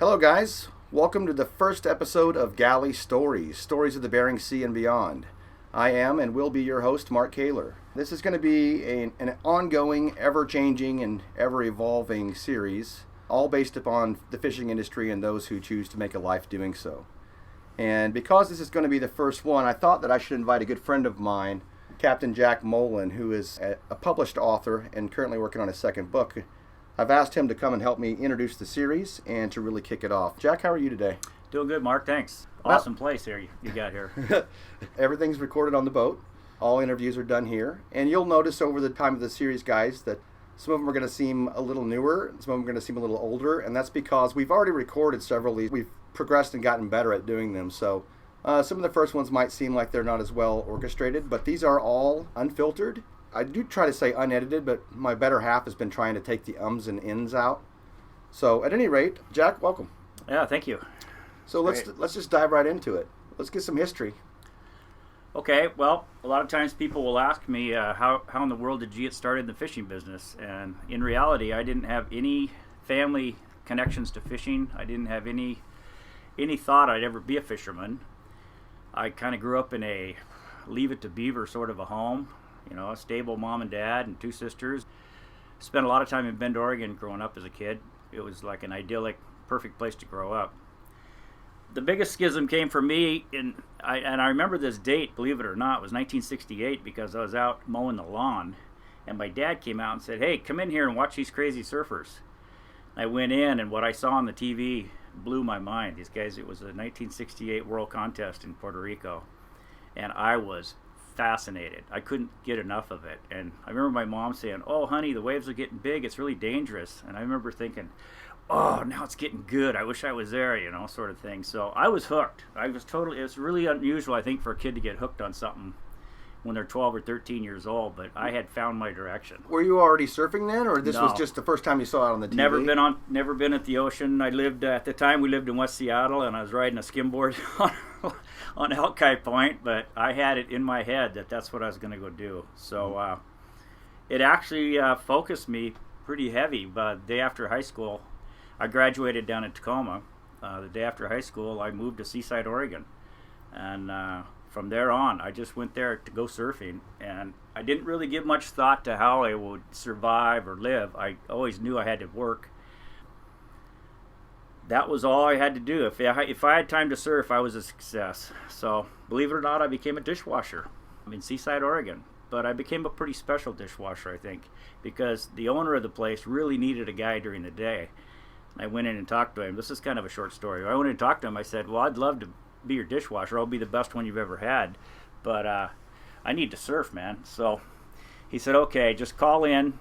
Hello, guys. Welcome to the first episode of Galley Stories, Stories of the Bering Sea and Beyond. I am and will be your host, Mark Kaler. This is going to be an ongoing, ever-changing, and ever-evolving series, all based upon the fishing industry and those who choose to make a life doing so. And because this is going to be the first one, I thought that I should invite a good friend of mine, Capt Jack Molan, who is a published author and currently working on his second book. I've asked him to come and help me introduce the series and to really kick it off. Jack, how are you today? Doing good, Mark. Thanks. Awesome place here you got here. Everything's recorded on the boat. All interviews are done here. And you'll notice over the time of the series, guys, that some of them are going to seem a little newer. Some of them are going to seem a little older. And that's because we've already recorded several of these. We've progressed and gotten better at doing them. So some of the first ones might seem like they're not as well orchestrated, but these are all unfiltered. I do try to say unedited, but my better half has been trying to take the ums and ins out. So at any rate, Jack, welcome. Yeah, thank you. So let's just dive right into it. Let's get some history. Okay, well, a lot of times people will ask me, how in the world did you get started in the fishing business? And in reality, I didn't have any family connections to fishing. I didn't have any thought I'd ever be a fisherman. I kind of grew up in a leave it to beaver sort of a home. You know, a stable mom and dad and two sisters. Spent a lot of time in Bend, Oregon growing up as a kid. It was like an idyllic, perfect place to grow up. The biggest schism came for me, and I remember this date, believe it or not, it was 1968 because I was out mowing the lawn, and my dad came out and said, "Hey, come in here and watch these crazy surfers." I went in, and what I saw on the TV blew my mind. These guys, it was a 1968 World Contest in Puerto Rico, and I was fascinated. I couldn't get enough of it. And I remember my mom saying, "Oh, honey, the waves are getting big. It's really dangerous." And I remember thinking, "Oh, now it's getting good. I wish I was there," sort of thing. So I was hooked. It's really unusual, I think, for a kid to get hooked on something when they're 12 or 13 years old, but I had found my direction. Were you already surfing then, or this No. was just the first time you saw it on the TV? Never been at the ocean. At the time we lived in West Seattle, and I was riding a skimboard on Alki Point, but I had it in my head that that's what I was going to go do. So it actually focused me pretty heavy. But the day after high school, I graduated down in Tacoma. The day after high school, I moved to Seaside, Oregon, and from there on, I just went there to go surfing, and I didn't really give much thought to how I would survive or live. I always knew I had to work. That was all I had to do. If I had time to surf, I was a success. So, believe it or not, I became a dishwasher. I'm in Seaside, Oregon. But I became a pretty special dishwasher, I think, because the owner of the place really needed a guy during the day. I went in and talked to him. This is kind of a short story. I went in and talked to him. I said, "Well, I'd love to be your dishwasher. I'll be the best one you've ever had. But I need to surf, man." So he said, "Okay, just call in.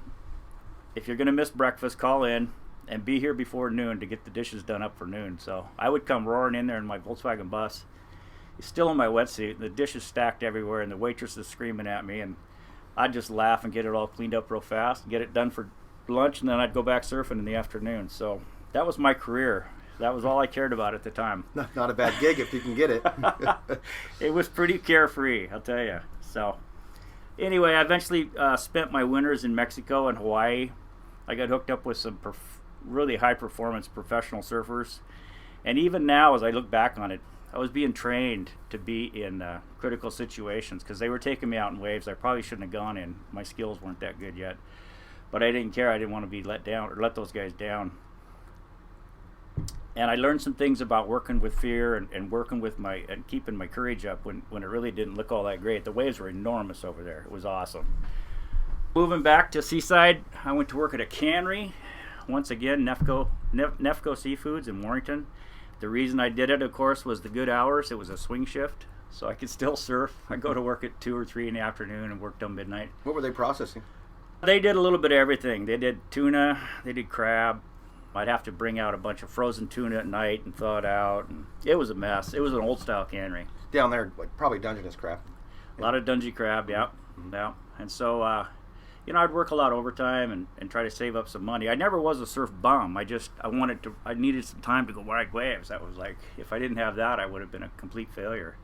If you're going to miss breakfast, call in and be here before noon to get the dishes done up for noon." So I would come roaring in there in my Volkswagen bus. He's still in my wetsuit, and the dishes stacked everywhere, and the waitress is screaming at me, and I'd just laugh and get it all cleaned up real fast and get it done for lunch, and then I'd go back surfing in the afternoon. So that was my career. That was all I cared about at the time. Not a bad gig if you can get it. It was pretty carefree, I'll tell you. So anyway, I eventually spent my winters in Mexico and Hawaii. I got hooked up with some really high-performance professional surfers. And even now, as I look back on it, I was being trained to be in critical situations because they were taking me out in waves I probably shouldn't have gone in. My skills weren't that good yet. But I didn't care. I didn't want to be let down or let those guys down. And I learned some things about working with fear and working with and keeping my courage up when it really didn't look all that great. The waves were enormous over there. It was awesome. Moving back to Seaside, I went to work at a cannery. Once again, Nefco Seafoods in Warrington. The reason I did it, of course, was the good hours. It was a swing shift, so I could still surf. I go to work at 2 or 3 in the afternoon and work till midnight. What were they processing? They did a little bit of everything. They did tuna, they did crab. I'd have to bring out a bunch of frozen tuna at night and thaw it out. And it was a mess. It was an old-style cannery. Down there, probably Dungeness crab. A lot of Dungeness crab, yeah. Mm-hmm. Yeah. And so, I'd work a lot of overtime and try to save up some money. I never was a surf bum. I needed some time to go ride waves. That was like, if I didn't have that, I would have been a complete failure.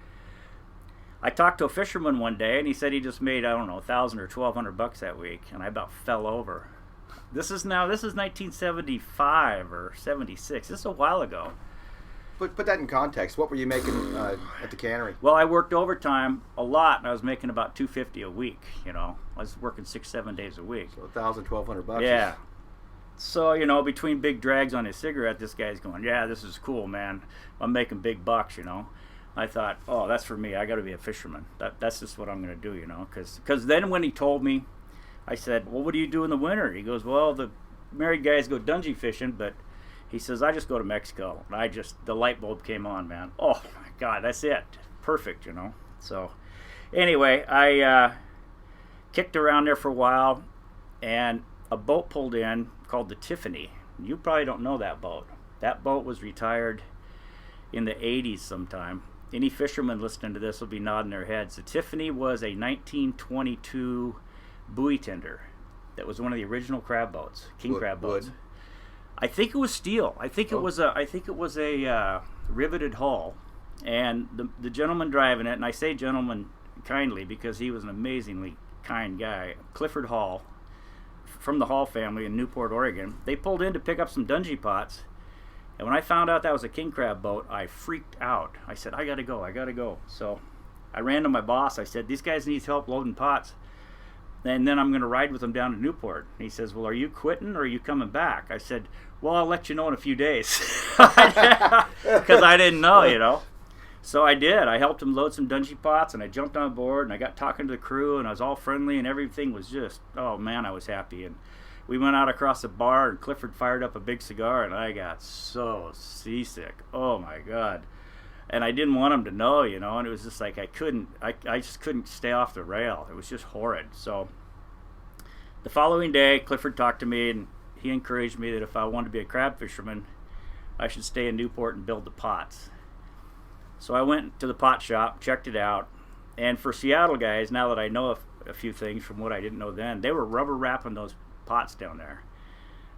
I talked to a fisherman one day, and he said he just made, I don't know, $1,000 or $1,200 that week, and I about fell over. This is 1975 or 76. This is a while ago. Put that in context. What were you making at the cannery? Well, I worked overtime a lot, and I was making about $250 a week. I was working 6-7 days a week. So $1,000-1,200. Yeah. So between big drags on his cigarette, this guy's going, "Yeah, this is cool, man. I'm making big bucks." I thought, "Oh, that's for me. I got to be a fisherman. That's just what I'm going to do." Because then when he told me, I said, "Well, what do you do in the winter?" He goes, "Well, the married guys go dungey fishing, but." He says, "I just go to Mexico." And the light bulb came on, man. Oh, my God, that's it. Perfect, So, anyway, I kicked around there for a while, and a boat pulled in called the Tiffany. You probably don't know that boat. That boat was retired in the 80s sometime. Any fishermen listening to this will be nodding their heads. The Tiffany was a 1922 buoy tender that was one of the original crab boats, crab boats. I think it was steel. I think it was a riveted hull, and the gentleman driving it, and I say gentleman kindly because he was an amazingly kind guy, Clifford Hall, from the Hall family in Newport, Oregon. They pulled in to pick up some dungey pots, and when I found out that was a king crab boat, I freaked out. I said, I gotta go. So I ran to my boss. I said, "These guys need help loading pots, and then I'm going to ride with them down to Newport." And he says, "Well, are you quitting or are you coming back?" I said, "Well, I'll let you know in a few days." Because I didn't know. So I did. I helped him load some dungey pots, and I jumped on board, and I got talking to the crew, and I was all friendly, and everything was just, oh, man, I was happy. And we went out across the bar, and Clifford fired up a big cigar, and I got so seasick. Oh, my God. And I didn't want him to know, and it was just like I just couldn't stay off the rail. It was just horrid. So the following day, Clifford talked to me, and he encouraged me that if I wanted to be a crab fisherman, I should stay in Newport and build the pots. So I went to the pot shop, checked it out, and for Seattle guys, now that I know a few things from what I didn't know then, they were rubber wrapping those pots down there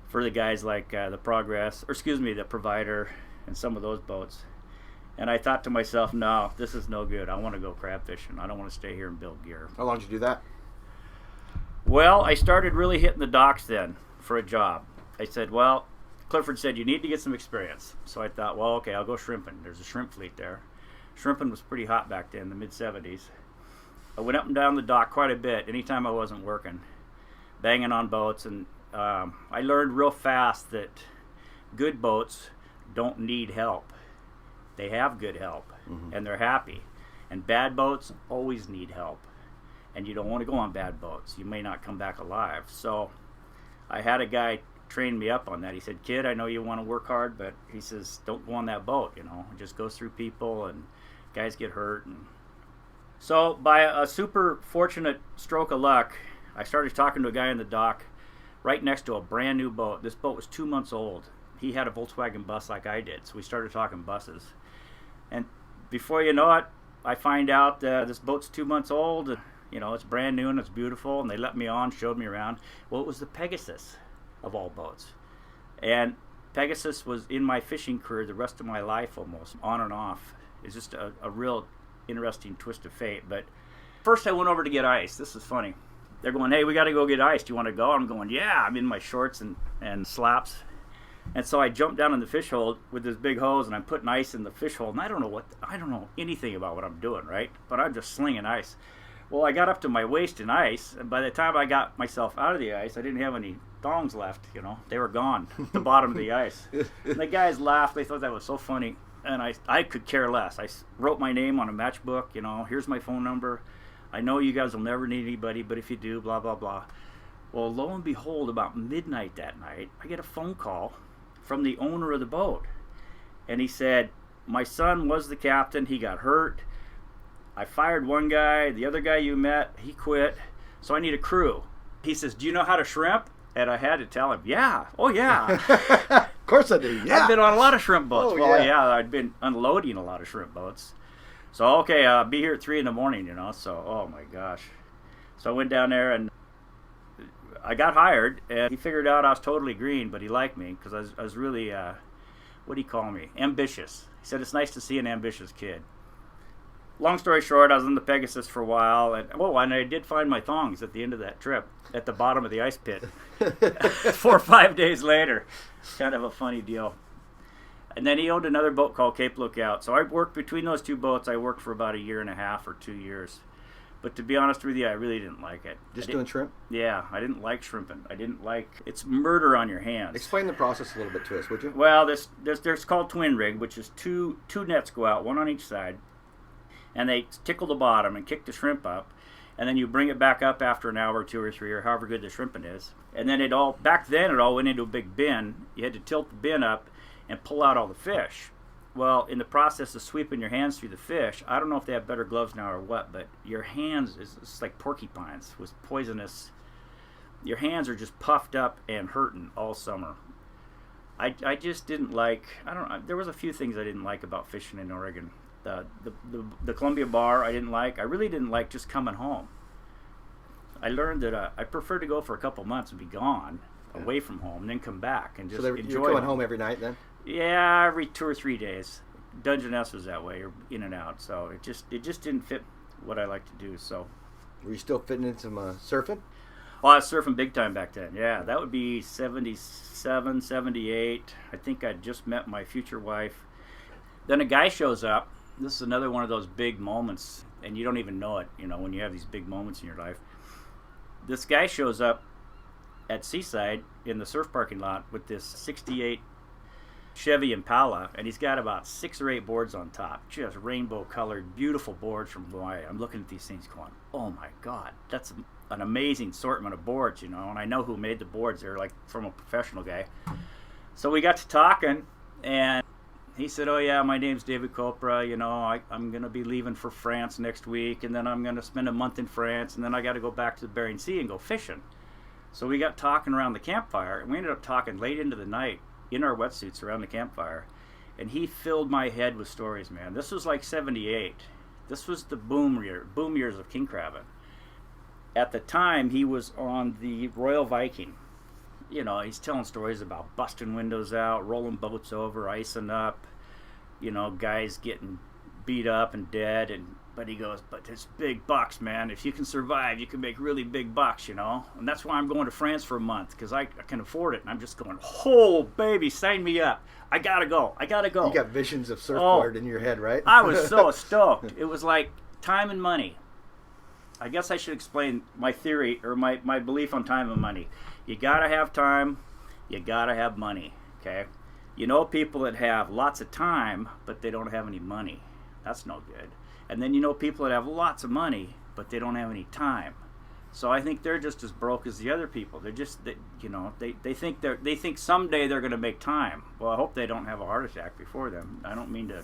for the guys like the Provider and some of those boats. And I thought to myself, no, this is no good. I want to go crab fishing. I don't want to stay here and build gear. How long did you do that? Well, I started really hitting the docks then for a job. I said, well, Clifford said, you need to get some experience. So I thought, well, okay, I'll go shrimping. There's a shrimp fleet there. Shrimping was pretty hot back then, in the mid-'70s. I went up and down the dock quite a bit anytime I wasn't working, banging on boats. And I learned real fast that good boats don't need help. They have good help, and they're happy. And bad boats always need help, and you don't want to go on bad boats. You may not come back alive. So I had a guy train me up on that. He said, "Kid, I know you want to work hard, but," he says, "don't go on that boat, It just goes through people, and guys get hurt." And so by a super fortunate stroke of luck, I started talking to a guy in the dock right next to a brand new boat. This boat was 2 months old. He had a Volkswagen bus like I did, so we started talking buses. And before you know it, I find out this boat's 2 months old. It's brand new and it's beautiful. And they let me on, showed me around. Well, it was the Pegasus of all boats. And Pegasus was in my fishing career the rest of my life almost, on and off. It's just a real interesting twist of fate. But first I went over to get ice. This is funny. They're going, "Hey, we got to go get ice. Do you want to go?" I'm going, "Yeah." I'm in my shorts and slaps. And so I jumped down in the fish hole with this big hose, and I'm putting ice in the fish hole. And I don't know anything about what I'm doing, right? But I'm just slinging ice. Well, I got up to my waist in ice, and by the time I got myself out of the ice, I didn't have any thongs left. They were gone at the bottom of the ice. And the guys laughed. They thought that was so funny, and I could care less. I wrote my name on a matchbook. Here's my phone number. I know you guys will never need anybody, but if you do, blah blah blah. Well, lo and behold, about midnight that night, I get a phone call from the owner of the boat, and he said, "My son was the captain. He got hurt. I fired one guy. The other guy you met, he quit. So I need a crew." He says, "Do you know how to shrimp?" And I had to tell him, "Yeah. Oh, yeah." Of course I do. Yeah. I've been on a lot of shrimp boats. Oh, well, yeah. I'd been unloading a lot of shrimp boats. So, okay, be here at 3 a.m, So, oh, my gosh. So I went down there, and I got hired, and he figured out I was totally green, but he liked me because I was really, what do you call me? Ambitious. He said, "It's nice to see an ambitious kid." long story short, I was on the Pegasus for a while, and I did find my thongs at the end of that trip at the bottom of the ice pit 4 or 5 days later. Kind of a funny deal. And then he owned another boat called Cape Lookout. So I worked between those two boats. I worked for about 1.5 years or 2 years. But to be honest with you, I really didn't like it. Just doing shrimp? Yeah, I didn't like shrimping. It's murder on your hands. Explain the process a little bit to us, would you? Well, there's called twin rig, which is two nets go out, one on each side, and they tickle the bottom and kick the shrimp up, and then you bring it back up after an hour or 2 or 3 or however good the shrimping is. And then back then it all went into a big bin. You had to tilt the bin up and pull out all the fish. Well, in the process of sweeping your hands through the fish, I don't know if they have better gloves now or what, but your hands it's like porcupines with poisonous. Your hands are just puffed up and hurting all summer. I just didn't like. I don't know. There was a few things I didn't like about fishing in Oregon. The Columbia Bar I didn't like. I really didn't like just coming home. I learned that I prefer to go for a couple months and be gone, away from home, and then come back and just enjoy. So you're going home every night then? Yeah, every 2 or 3 days. Dungeness was that way, or in and out. So it just didn't fit what I like to do. So, were you still fitting in some surfing? Well, I was surfing big time back then. Yeah, that would be 77, 78. I think I'd just met my future wife. Then a guy shows up. This is another one of those big moments, and you don't even know it. You know, when you have these big moments in your life. This guy shows up at Seaside in the surf parking lot with this 68 Chevy Impala, and he's got about 6 or 8 boards on top, just rainbow colored, beautiful boards from Hawaii. I'm looking at these things going, oh my God, that's an amazing assortment of boards, you know, and I know who made the boards. They're like from a professional guy. So we got to talking, and he said, oh yeah, my name's David Copra, you know, I'm going to be leaving for France next week, and then I'm going to spend a month in France, and then I got to go back to the Bering Sea and go fishing. So we got talking around the campfire, and we ended up talking late into the night in our wetsuits around the campfire, and he filled my head with stories, man. This was like 78. This was the boom years of king crabbing. At the time, he was on the Royal Viking. You know, he's telling stories about busting windows out, rolling boats over, icing up, you know, guys getting beat up and dead, but he goes, but it's big bucks, man. If you can survive, you can make really big bucks, you know? And that's why I'm going to France for a month, because I can afford it. And I'm just going, oh, baby, sign me up. I got to go. You got visions of surfboard in your head, right? I was so stoked. It was like time and money. I guess I should explain my theory or my belief on time and money. You got to have time. You got to have money, okay? You know people that have lots of time, but they don't have any money. That's no good. And then you know people that have lots of money, but they don't have any time. So I think they're just as broke as the other people. They're just, they think someday they're going to make time. Well, I hope they don't have a heart attack before then. I don't mean to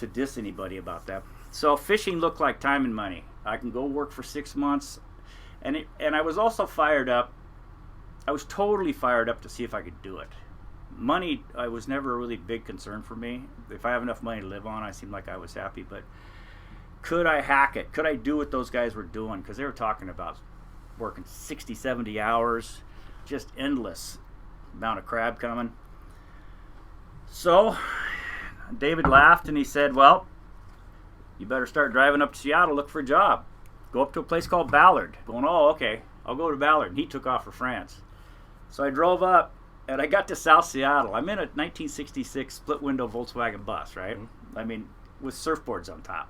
diss anybody about that. So fishing looked like time and money. I can go work for 6 months, and I was also fired up. I was totally fired up to see if I could do it. Money was never a really big concern for me. If I have enough money to live on, I seemed like I was happy. But could I hack it? Could I do what those guys were doing? Because they were talking about working 60, 70 hours, just endless amount of crab coming. So David laughed and he said, well, you better start driving up to Seattle, look for a job. Go up to a place called Ballard. Going, oh, okay, I'll go to Ballard. And he took off for France. So I drove up. And I got to South Seattle. I'm in a 1966 split-window Volkswagen bus, right? Mm-hmm. I mean, with surfboards on top.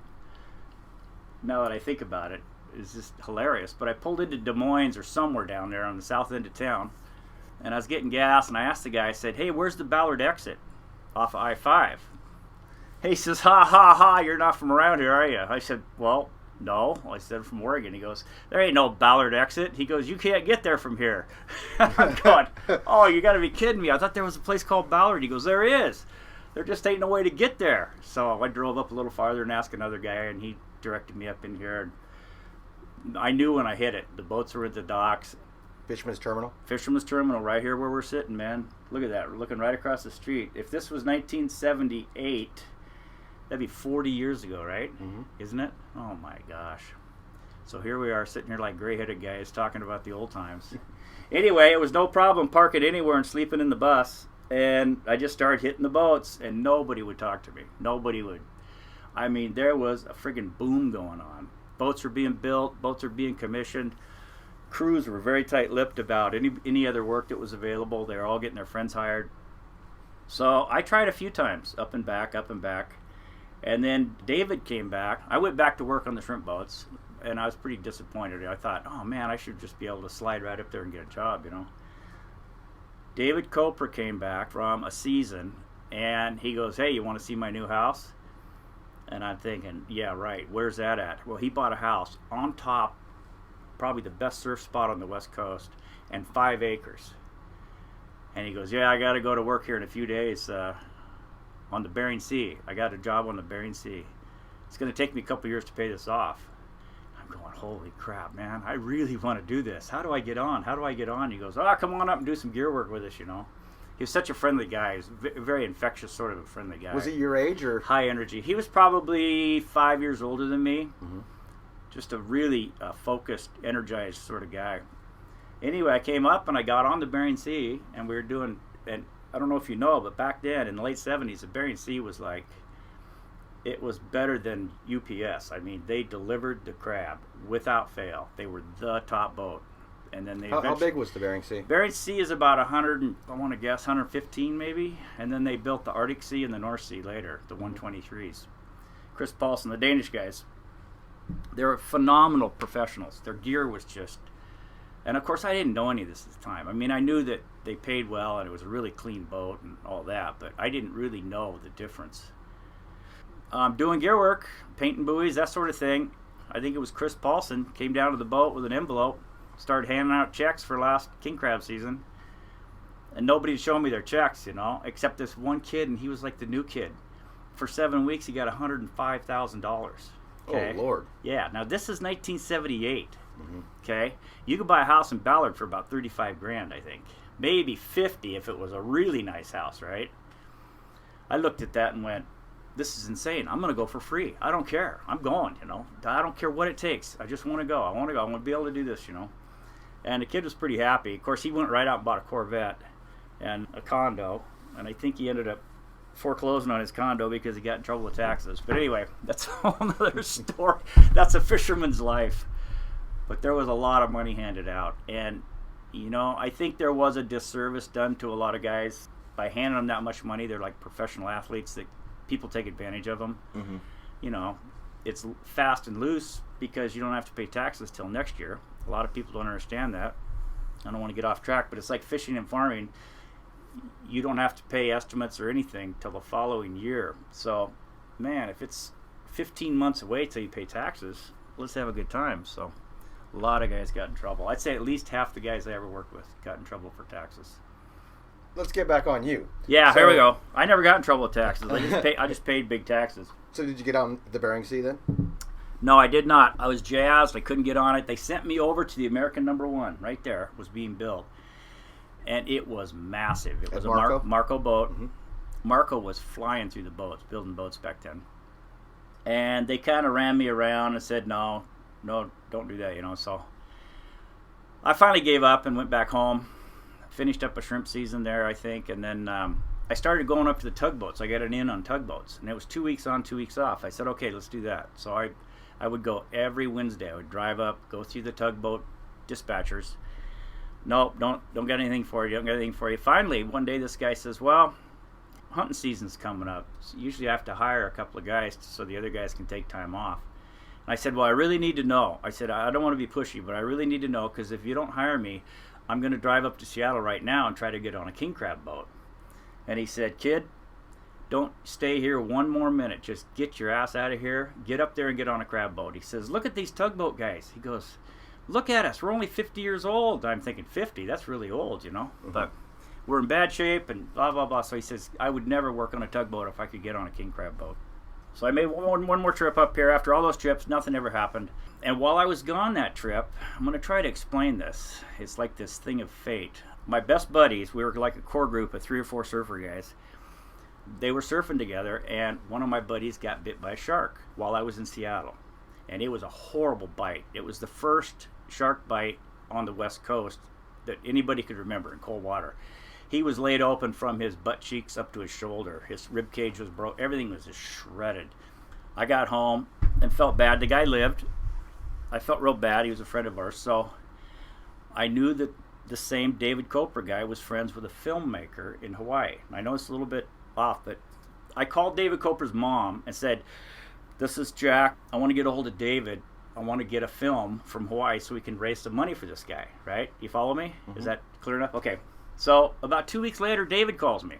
Now that I think about it, it's just hilarious. But I pulled into Des Moines or somewhere down there on the south end of town, and I was getting gas, and I asked the guy, I said, hey, where's the Ballard exit off of I-5? He says, ha, ha, ha, you're not from around here, are you? I said, well, no. I said, from Oregon. He goes, there ain't no Ballard exit. He goes, you can't get there from here. I'm going, oh, you got to be kidding me. I thought there was a place called Ballard. He goes, there is. There just ain't no way to get there. So I drove up a little farther and asked another guy, and he directed me up in here. And I knew when I hit it. The boats were at the docks. Fisherman's Terminal? Fisherman's Terminal, right here where we're sitting, man. Look at that. We're looking right across the street. If this was 1978... that'd be 40 years ago, right? Mm-hmm. Isn't it? Oh, my gosh. So here we are sitting here like gray-headed guys talking about the old times. Anyway, it was no problem parking anywhere and sleeping in the bus. And I just started hitting the boats, and nobody would talk to me. Nobody would. I mean, there was a friggin' boom going on. Boats were being built, boats were being commissioned. Crews were very tight-lipped about any other work that was available. They were all getting their friends hired. So I tried a few times, up and back. And then David came back. I went back to work on the shrimp boats, and I was pretty disappointed. I thought, oh man, I should just be able to slide right up there and get a job, you know. David Copra came back from a season, and he goes, hey, you want to see my new house? And I'm thinking, yeah, right. Where's that at? Well, he bought a house on top, probably the best surf spot on the West Coast, and 5 acres. And he goes, yeah, I got to go to work here in a few days on the Bering Sea. I got a job on the Bering Sea. It's going to take me a couple years to pay this off. I'm going, holy crap, man. I really want to do this. How do I get on? He goes, come on up and do some gear work with us, you know. He was such a friendly guy. He was a very infectious sort of a friendly guy. Was he your age or? High energy. He was probably 5 years older than me. Mm-hmm. Just a really focused, energized sort of guy. Anyway, I came up and I got on the Bering Sea, and we were doing, and I don't know if you know, but back then in the late 70s, the Bering Sea was like, it was better than UPS. I mean, they delivered the crab without fail. They were the top boat. And then they how big was the Bering Sea? Bering Sea is about 115 maybe. And then they built the Arctic Sea and the North Sea later, the 123s. Chris Paulson, the Danish guys, they were phenomenal professionals. Their gear was just... And of course, I didn't know any of this at the time. I mean, I knew that they paid well and it was a really clean boat and all that, but I didn't really know the difference. Doing gear work, painting buoys, that sort of thing. I think it was Chris Paulson came down to the boat with an envelope, started handing out checks for last king crab season, and nobody had shown me their checks, you know, except this one kid, and he was like the new kid. For 7 weeks, he got $105,000. Okay? Oh, Lord. Yeah. Now, this is 1978. Mm-hmm. Okay? You could buy a house in Ballard for about $35,000, I think. Maybe 50 if it was a really nice house, right? I looked at that and went, this is insane. I'm going to go for free. I don't care. I'm going, you know. I don't care what it takes. I just want to go. I want to be able to do this, you know. And the kid was pretty happy. Of course, he went right out and bought a Corvette and a condo. And I think he ended up foreclosing on his condo because he got in trouble with taxes. But anyway, that's a whole other story. That's a fisherman's life. But there was a lot of money handed out. And, you know, I think there was a disservice done to a lot of guys by handing them that much money. They're like professional athletes that people take advantage of them. Mm-hmm. You know, it's fast and loose because you don't have to pay taxes till next year. A lot of people don't understand that. I don't want to get off track, but it's like fishing and farming. You don't have to pay estimates or anything till the following year. So, man, if it's 15 months away till you pay taxes, let's have a good time. So, a lot of guys got in trouble. I'd say at least half the guys I ever worked with got in trouble for taxes. Let's get back on you. Yeah, here we go. I never got in trouble with taxes. I just paid big taxes. So did you get on the Bering Sea then? No, I did not. I was jazzed. I couldn't get on it. They sent me over to the American number 1. Right there was being built. And it was massive. It was a Marco boat. Mm-hmm. Marco was flying through the boats, building boats back then. And they kind of ran me around and said, no, don't do that, you know. So I finally gave up and went back home. Finished up a shrimp season there, I think, and then I started going up to the tugboats. I got an in on tugboats, and it was 2 weeks on, 2 weeks off. I said, okay, let's do that. So I would go every Wednesday. I would drive up, go through the tugboat dispatchers. Nope, don't get anything for you. Don't get anything for you. Finally, one day this guy says, well, hunting season's coming up. So usually I have to hire a couple of guys so the other guys can take time off. And I said, well, I really need to know. I said, I don't want to be pushy, but I really need to know because if you don't hire me, I'm going to drive up to Seattle right now and try to get on a king crab boat. And he said, kid, don't stay here one more minute. Just get your ass out of here. Get up there and get on a crab boat. He says, look at these tugboat guys. He goes, look at us. We're only 50 years old. I'm thinking 50. That's really old, you know. Mm-hmm. But we're in bad shape and blah, blah, blah. So he says, I would never work on a tugboat if I could get on a king crab boat. So I made one more trip up here. After all those trips, nothing ever happened. And while I was gone that trip, I'm going to try to explain this. It's like this thing of fate. My best buddies, we were like a core group of 3 or 4 surfer guys. They were surfing together, and one of my buddies got bit by a shark while I was in Seattle. And it was a horrible bite. It was the first shark bite on the West Coast that anybody could remember in cold water. He was laid open from his butt cheeks up to his shoulder. His rib cage was broke. Everything was just shredded. I got home and felt bad. The guy lived. I felt real bad. He was a friend of ours. So I knew that the same David Coper guy was friends with a filmmaker in Hawaii. I know it's a little bit off, but I called David Coper's mom and said, "This is Jack. I want to get a hold of David. I want to get a film from Hawaii so we can raise some money for this guy," right? You follow me? Mm-hmm. Is that clear enough? Okay. So about 2 weeks later, David calls me.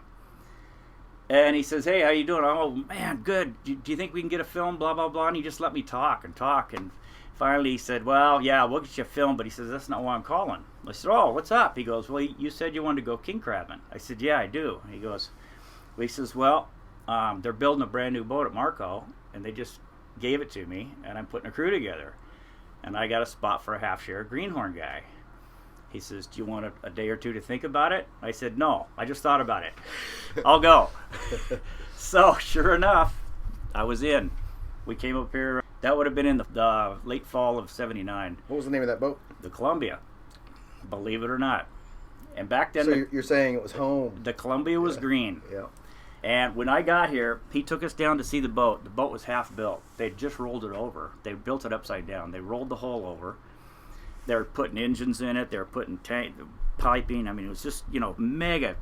And he says, "Hey, how you doing?" "Oh, man, good. Do you think we can get a film?" Blah, blah, blah. And he just let me talk. And finally he said, "Well, yeah, we'll get you a film." But he says, "That's not why I'm calling." I said, "Oh, what's up?" He goes, "Well, you said you wanted to go king crabbing." I said, "Yeah, I do." He says, "Well, they're building a brand new boat at Marco, and they just gave it to me, and I'm putting a crew together. And I got a spot for a half-share greenhorn guy." He says, "Do you want a day or two to think about it?" I said, "No, I just thought about it. I'll go." So, sure enough, I was in. We came up here. That would have been in the late fall of '79. What was the name of that boat? The Columbia, believe it or not. And back then... So you're saying it was home. The Columbia was green. Yeah. And when I got here, he took us down to see the boat. The boat was half built. They just rolled it over. They built it upside down. They rolled the hull over. They were putting engines in it. They were putting piping. I mean, it was just, mega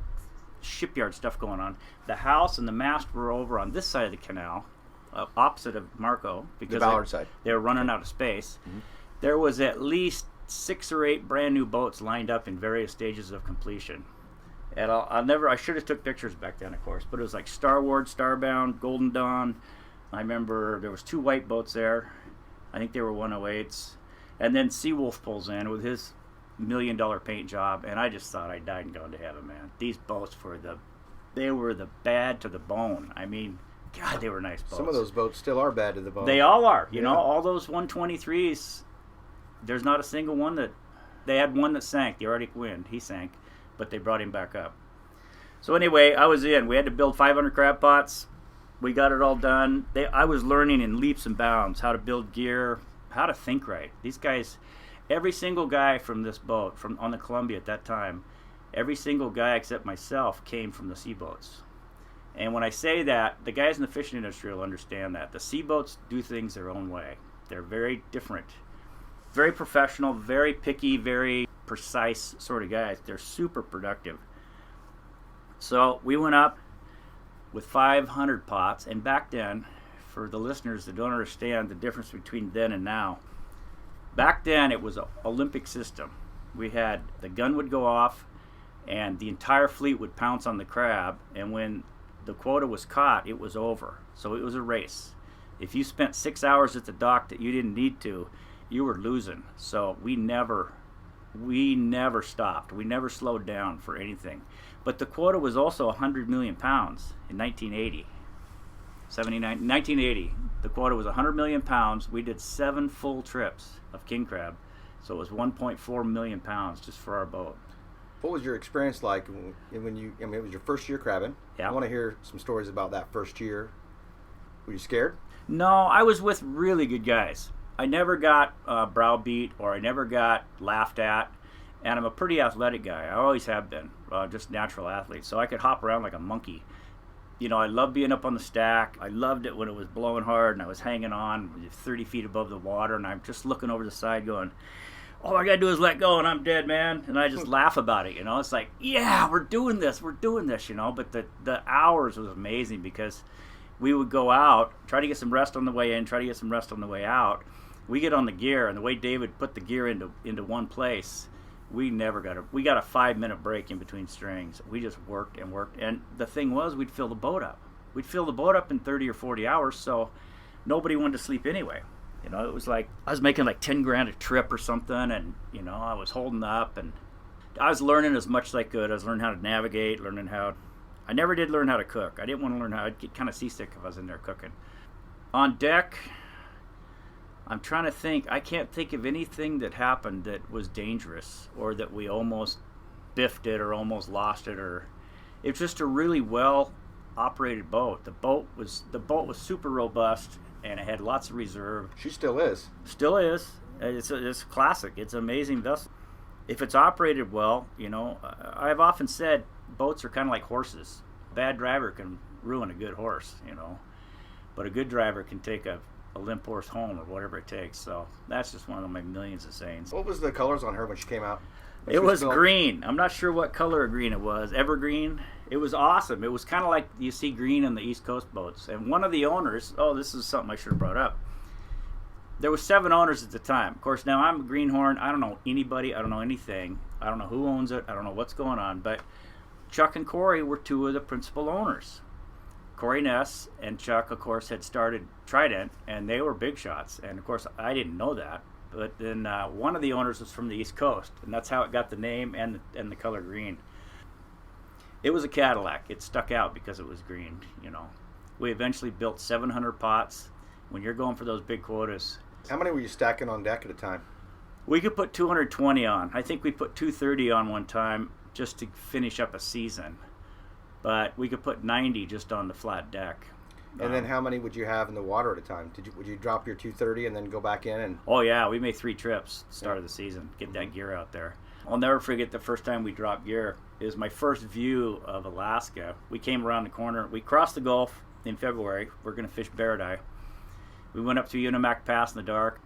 shipyard stuff going on. The house and the mast were over on this side of the canal, opposite of Marco. Because the Ballard side. They were running out of space. Mm-hmm. There was at least 6 or 8 brand new boats lined up in various stages of completion. And I should have took pictures back then, of course, but it was like Starward, Starbound, Golden Dawn. I remember there was 2 white boats there. I think they were 108s. And then Seawolf pulls in with his $1 million paint job, and I just thought I died and gone to heaven, man. These boats were the bad to the bone. I mean, God, they were nice boats. Some of those boats still are bad to the bone. They all are. You know, all those 123s, there's not a single one that... They had one that sank, the Arctic Wind. He sank, but they brought him back up. So anyway, I was in. We had to build 500 crab pots. We got it all done. I was learning in leaps and bounds how to build gear, how to think right. These guys, every single guy from this boat, on the Columbia at that time, every single guy except myself came from the sea boats. And when I say that, the guys in the fishing industry will understand that. The sea boats do things their own way. They're very different. Very professional, very picky, very precise sort of guys. They're super productive. So we went up with 500 pots, and back then, for the listeners that don't understand the difference between then and now, back then it was an Olympic system. We had, the gun would go off, and the entire fleet would pounce on the crab, and when the quota was caught, it was over. So it was a race. If you spent 6 hours at the dock that you didn't need to, you were losing. So we never stopped. We never slowed down for anything. But the quota was also 100 million pounds in 1980. 1980, the quota was 100 million pounds. We did 7 full trips of king crab, so it was 1.4 million pounds just for our boat. What was your experience like when you? I mean, it was your first year crabbing. Yeah. I want to hear some stories about that first year. Were you scared? No, I was with really good guys. I never got browbeat or I never got laughed at, and I'm a pretty athletic guy. I always have been, just natural athlete. So I could hop around like a monkey. You know, I loved being up on the stack. I loved it when it was blowing hard and I was hanging on 30 feet above the water, and I'm just looking over the side going, all I got to do is let go and I'm dead, man. And I just laugh about it, you know. It's like, yeah, we're doing this, you know. But the hours was amazing because we would go out, try to get some rest on the way in, try to get some rest on the way out. We get on the gear, and the way David put the gear into one place, we got a 5-minute break in between strings. We just worked and worked, and the thing was, we'd fill the boat up. We'd fill the boat up in 30 or 40 hours, so nobody wanted to sleep anyway. You know, it was like I was making like 10 grand a trip or something, and you know, I was holding up, and I was learning as much as I could. I was learning how to navigate, I never did learn how to cook. I didn't want to learn how. I'd get kind of seasick if I was in there cooking. On deck, I'm trying to think. I can't think of anything that happened that was dangerous or that we almost biffed it or almost lost it. Or it's just a really well operated boat. The boat was super robust, and it had lots of reserve. She still is. Still is. It's a classic. It's an amazing vessel. If it's operated well, you know, I've often said boats are kind of like horses. A bad driver can ruin a good horse, you know. but a good driver can take a limp horse home or whatever it takes. So that's just one of my millions of sayings. What was the colors on her when she came out? It was green. I'm not sure what color of green it was. Evergreen. It was awesome. It was kind of like you see green on the East Coast boats. And one of the owners, this is something I should have brought up. There were 7 owners at the time. Of course, now I'm a greenhorn. I don't know anybody. I don't know anything. I don't know who owns it. I don't know what's going on. But Chuck and Corey were 2 of the principal owners. Corey Ness and Chuck, of course, had started Trident, and they were big shots. And, of course, I didn't know that. But then one of the owners was from the East Coast, and that's how it got the name and the color green. It was a Cadillac. It stuck out because it was green, you know. We eventually built 700 pots. When you're going for those big quotas. How many were you stacking on deck at a time? We could put 220 on. I think we put 230 on one time just to finish up a season. But we could put 90 just on the flat deck. And then how many would you have in the water at a time? Would you drop your 230 and then go back in? And Oh, yeah. We made 3 trips at the start of the season. Get that gear out there. I'll never forget the first time we dropped gear. It was my first view of Alaska. We came around the corner. We crossed the Gulf in February. We're going to fish Barradeye. We went up to Unimak Pass in the dark,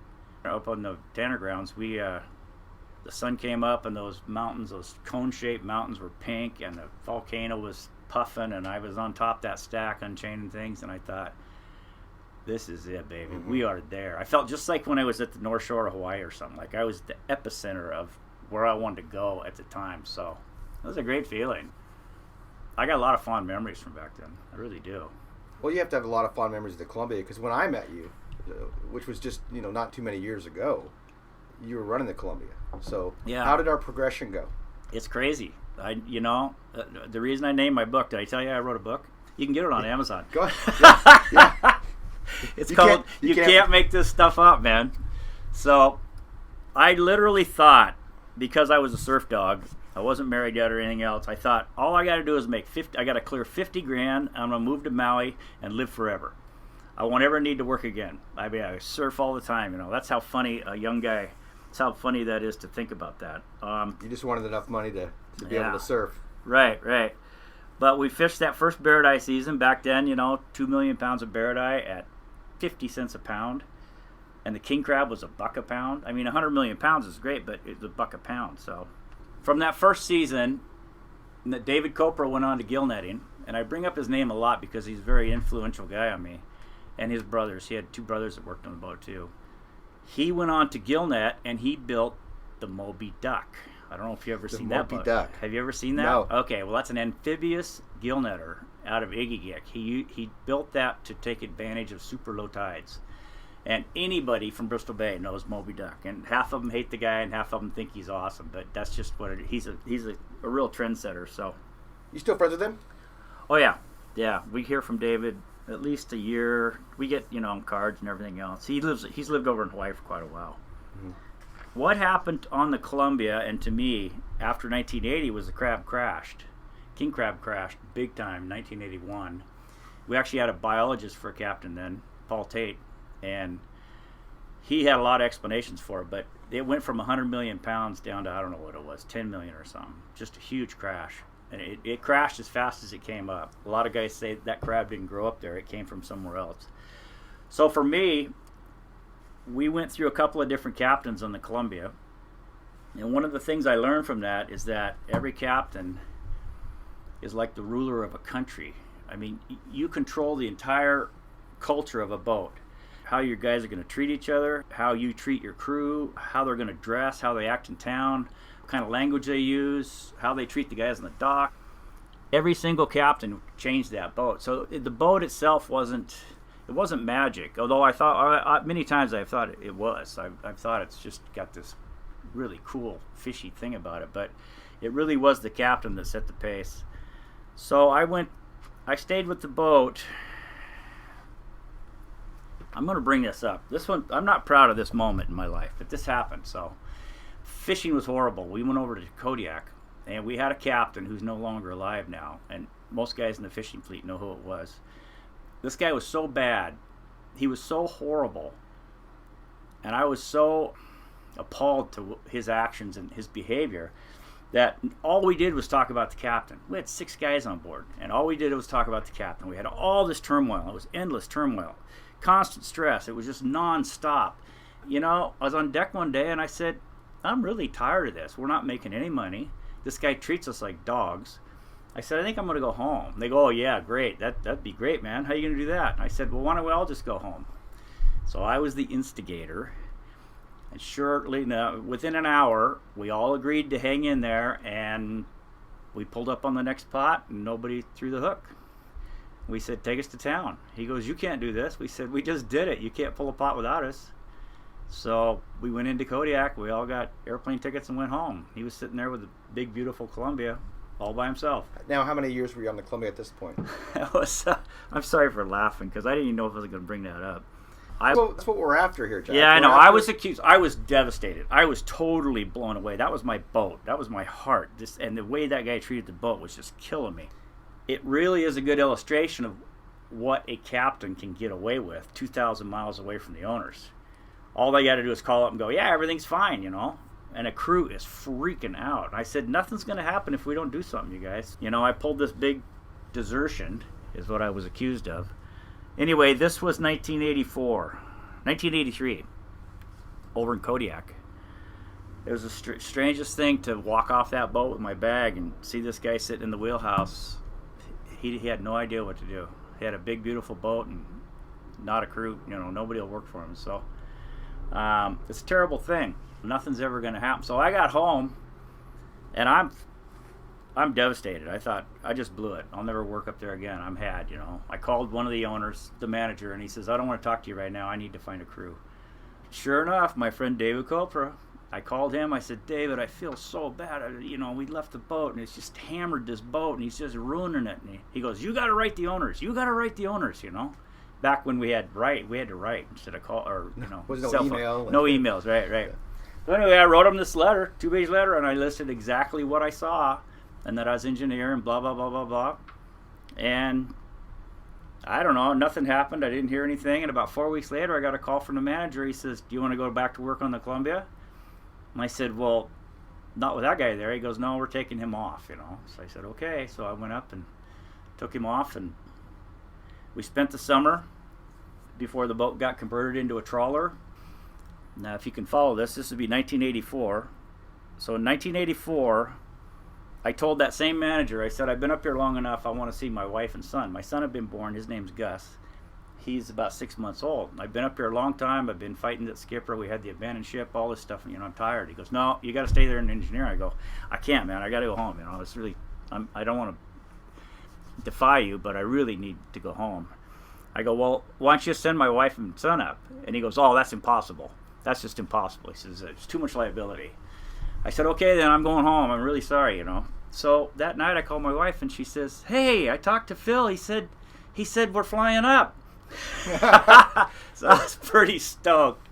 up on the Tanner grounds. The sun came up, and those mountains, those cone-shaped mountains, were pink, and the volcano was puffing, and I was on top of that stack unchaining things, and I thought, this is it, baby. We are there. I felt just like when I was at the North Shore of Hawaii or something. Like I was the epicenter of where I wanted to go at the time. So it was a great feeling. I got a lot of fond memories from back then. I really do. Well, you have to have a lot of fond memories of the Columbia, because when I met you, which was just not too many years ago, you were running the Columbia. So how did our progression go? It's crazy. The reason I named my book, did I tell you I wrote a book? You can get it on Amazon. Go ahead. Yeah. It's called You Can't Make This Stuff Up, man. So I literally thought, because I was a surf dog, I wasn't married yet or anything else, I thought, all I got to do is make 50. I got to clear 50 grand. I'm going to move to Maui and live forever. I won't ever need to work again. I mean, I surf all the time. That's how funny a young guy. That's how funny that is to think about that. You just wanted enough money to be able to surf. Right. But we fished that first Barradeye season back then. 2 million pounds of Barradeye at 50 cents a pound, and the king crab was $1 a pound. I mean, 100 million pounds is great, but it's $1 a pound. So from that first season, David Copra went on to gill netting, and I bring up his name a lot because he's a very influential guy on me, and his brothers. He had 2 brothers that worked on the boat too. He went on to gill net, and he built the Moby Duck. I don't know if you've ever seen that boat. Moby Duck. Have you ever seen that? No. Okay, well, that's an amphibious gill netter out of Igigik. He built that to take advantage of super low tides. And anybody from Bristol Bay knows Moby Duck. And half of them hate the guy, and half of them think he's awesome. But that's just what he's a real trendsetter. So, you still friends with him? Oh yeah. We hear from David at least a year. We get cards and everything else. He's lived over in Hawaii for quite a while. Mm-hmm. What happened on the Columbia and to me after 1980 was the crab crashed. King crab crashed big time, 1981. We actually had a biologist for a captain then, Paul Tate, and he had a lot of explanations for it, but it went from 100 million pounds down to, I don't know what it was, 10 million or something. Just a huge crash. And it crashed as fast as it came up. A lot of guys say that crab didn't grow up there. It came from somewhere else. So for me, we went through a couple of different captains on the Columbia. And one of the things I learned from that is that every captain is like the ruler of a country. I mean, you control the entire culture of a boat. How your guys are going to treat each other, how you treat your crew, how they're going to dress, how they act in town, what kind of language they use, how they treat the guys on the dock. Every single captain changed that boat. So the boat itself wasn't magic, although I thought many times I've thought it was. I've thought it's just got this really cool fishy thing about it, but it really was the captain that set the pace. So I stayed with the boat. I'm going to bring this up. This one, I'm not proud of this moment in my life, but this happened. So fishing was horrible. We went over to Kodiak, and we had a captain who's no longer alive now, and most guys in the fishing fleet know who it was. This guy was so bad. He was so horrible. And I was so appalled to his actions and his behavior that all we did was talk about the captain. We had 6 guys on board, and all we did was talk about the captain. We had all this turmoil. It was endless turmoil, constant stress. It was just nonstop. You know, I was on deck one day, and I said, I'm really tired of this. We're not making any money. This guy treats us like dogs. I said, I think I'm going to go home. They go, oh, yeah, great. That'd be great, man. How are you going to do that? And I said, well, why don't we all just go home? So I was the instigator. And shortly, within an hour, we all agreed to hang in there, and we pulled up on the next pot, and nobody threw the hook. We said, take us to town. He goes, you can't do this. We said, we just did it. You can't pull a pot without us. So we went into Kodiak. We all got airplane tickets and went home. He was sitting there with a big, beautiful Columbia all by himself. Now, how many years were you on the Columbia at this point? I'm sorry for laughing, because I didn't even know if I was going to bring that up. Well, that's what we're after here, Jack. Yeah, I know. I was accused. I was devastated. I was totally blown away. That was my boat. That was my heart. And the way that guy treated the boat was just killing me. It really is a good illustration of what a captain can get away with 2,000 miles away from the owners. All they got to do is call up and go, yeah, everything's fine, you know. And a crew is freaking out. I said, nothing's going to happen if we don't do something, you guys. You know, I pulled this big desertion, is what I was accused of. Anyway, this was 1983, over in Kodiak. It was the strangest thing to walk off that boat with my bag and see this guy sitting in the wheelhouse. He had no idea what to do. He had a big, beautiful boat and not a crew. You know, nobody will work for him. So it's a terrible thing. Nothing's ever going to happen. So I got home, and I'm devastated. I thought, I just blew it. I'll never work up there again. I'm had, you know. I called one of the owners, the manager, and he says, I don't want to talk to you right now. I need to find a crew. Sure enough, my friend David Copra, I called him. I said, David, I feel so bad. You know, we left the boat, and it's just hammered this boat, and he's just ruining it. And he goes, you got to write the owners. You got to write the owners, you know. Back when we had to write instead of call, or, you know. Was no email. No emails, right. Yeah. So anyway, I wrote him this letter, 2-page letter, and I listed exactly what I saw. And that I was engineer and blah, blah, blah, blah, blah. And I don't know, nothing happened. I didn't hear anything. And about 4 weeks later, I got a call from the manager. He says, do you want to go back to work on the Columbia? And I said, well, not with that guy there. He goes, no, we're taking him off, you know. So I said, okay. So I went up and took him off. And we spent the summer before the boat got converted into a trawler. Now, if you can follow this would be 1984. So in 1984... I told that same manager, I said, I've been up here long enough, I want to see my wife and son. My son had been born, his name's Gus. He's about 6 months old. I've been up here a long time, I've been fighting at Skipper, we had the abandoned ship, all this stuff, and, you know, I'm tired. He goes, no, you got to stay there and engineer. I go, I can't, man, I got to go home, you know, it's really, I don't want to defy you, but I really need to go home. I go, well, why don't you send my wife and son up? And he goes, oh, that's impossible. That's just impossible. He says, it's too much liability. I said, okay, then I'm going home. I'm really sorry, you know. So that night I called my wife and she says, hey, I talked to Phil. He said we're flying up. So I was pretty stoked.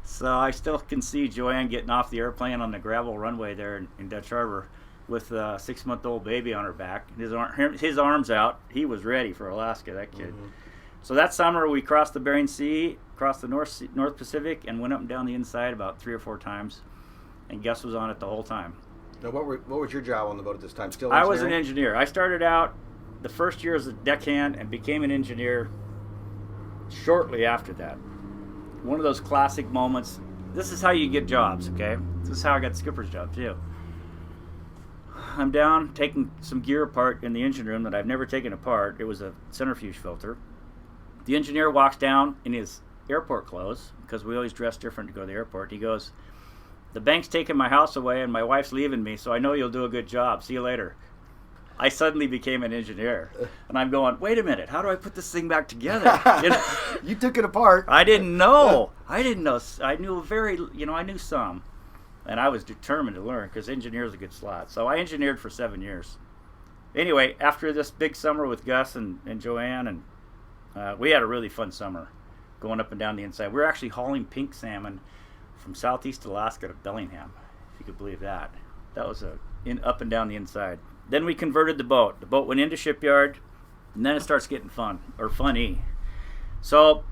So I still can see Joanne getting off the airplane on the gravel runway there in Dutch Harbor with a 6-month-old baby on her back. His arms out. He was ready for Alaska, that kid. Mm-hmm. So that summer we crossed the Bering Sea, crossed the North Pacific, and went up and down the inside about 3 or 4 times. And Gus was on it the whole time. Now, what was your job on the boat at this time? Still engineering? I was an engineer. I started out the first year as a deckhand and became an engineer shortly after that. One of those classic moments. This is how you get jobs, okay? This is how I got skipper's job, too. I'm down taking some gear apart in the engine room that I've never taken apart. It was a centrifuge filter. The engineer walks down in his airport clothes, because we always dress different to go to the airport. He goes, the bank's taking my house away and my wife's leaving me, so I know you'll do a good job. See you later. I suddenly became an engineer. And I'm going, wait a minute, how do I put this thing back together? You know? You took it apart. I didn't know. I knew I knew some. And I was determined to learn, because engineer's a good slot. So I engineered for 7 years. Anyway, after this big summer with Gus and Joanne, and we had a really fun summer going up and down the inside. We were actually hauling pink salmon from southeast Alaska to Bellingham, if you could believe that. That was up and down the inside. Then we converted the boat. The boat went into shipyard, and then it starts getting funny. So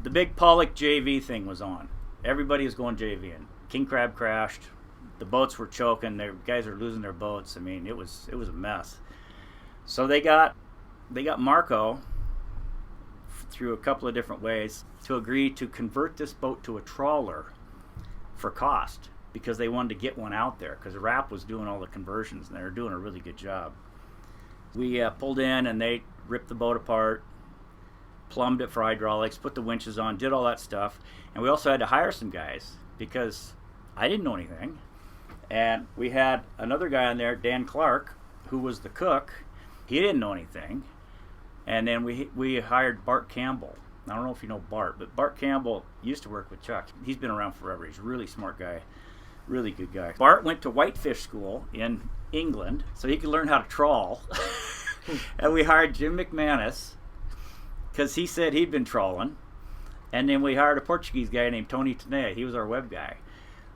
the big Pollock JV thing was on. Everybody was going JVing. King Crab crashed. The boats were choking. The guys were losing their boats. I mean, it was a mess. So they got Marco through a couple of different ways to agree to convert this boat to a trawler for cost, because they wanted to get one out there, because RAP was doing all the conversions and they were doing a really good job. We pulled in and they ripped the boat apart, plumbed it for hydraulics, put the winches on, did all that stuff. And we also had to hire some guys because I didn't know anything. And we had another guy on there, Dan Clark, who was the cook. He didn't know anything. And then we hired Bart Campbell. I don't know if you know Bart, but Bart Campbell used to work with Chuck. He's been around forever. He's a really smart guy, really good guy. Bart went to whitefish school in England so he could learn how to trawl. And we hired Jim McManus because he said he'd been trawling. And then we hired a Portuguese guy named Tony Tenea. He was our web guy.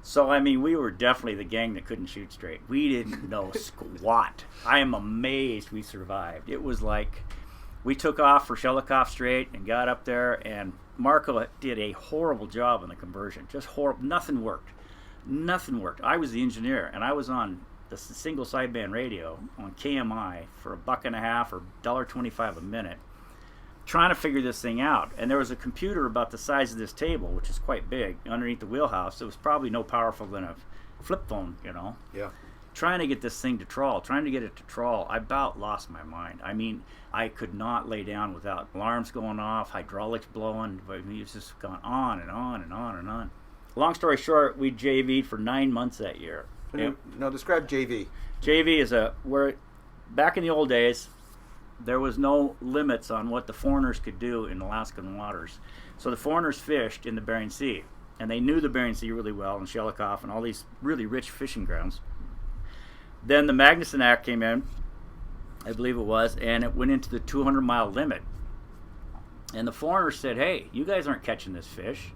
So, I mean, we were definitely the gang that couldn't shoot straight. We didn't know squat. I am amazed we survived. It was like we took off for Shelikoff Strait and got up there, and Marco did a horrible job on the conversion. Just horrible. Nothing worked. I was the engineer, and I was on the single sideband radio on KMI for $1.50 or $1.25 a minute, trying to figure this thing out. And there was a computer about the size of this table, which is quite big, underneath the wheelhouse. It was probably no powerful than a flip phone, you know. Yeah. Trying to get this thing to trawl, I about lost my mind. I mean, I could not lay down without alarms going off, hydraulics blowing. I mean, it's just gone on and on and on and on. Long story short, we JV'd for 9 months that year. Now describe JV. JV is where back in the old days, there was no limits on what the foreigners could do in Alaskan waters. So the foreigners fished in the Bering Sea, and they knew the Bering Sea really well, and Shelikoff and all these really rich fishing grounds. Then the Magnuson Act came in, I believe it was, and it went into the 200-mile limit. And the foreigners said, hey, you guys aren't catching this fish.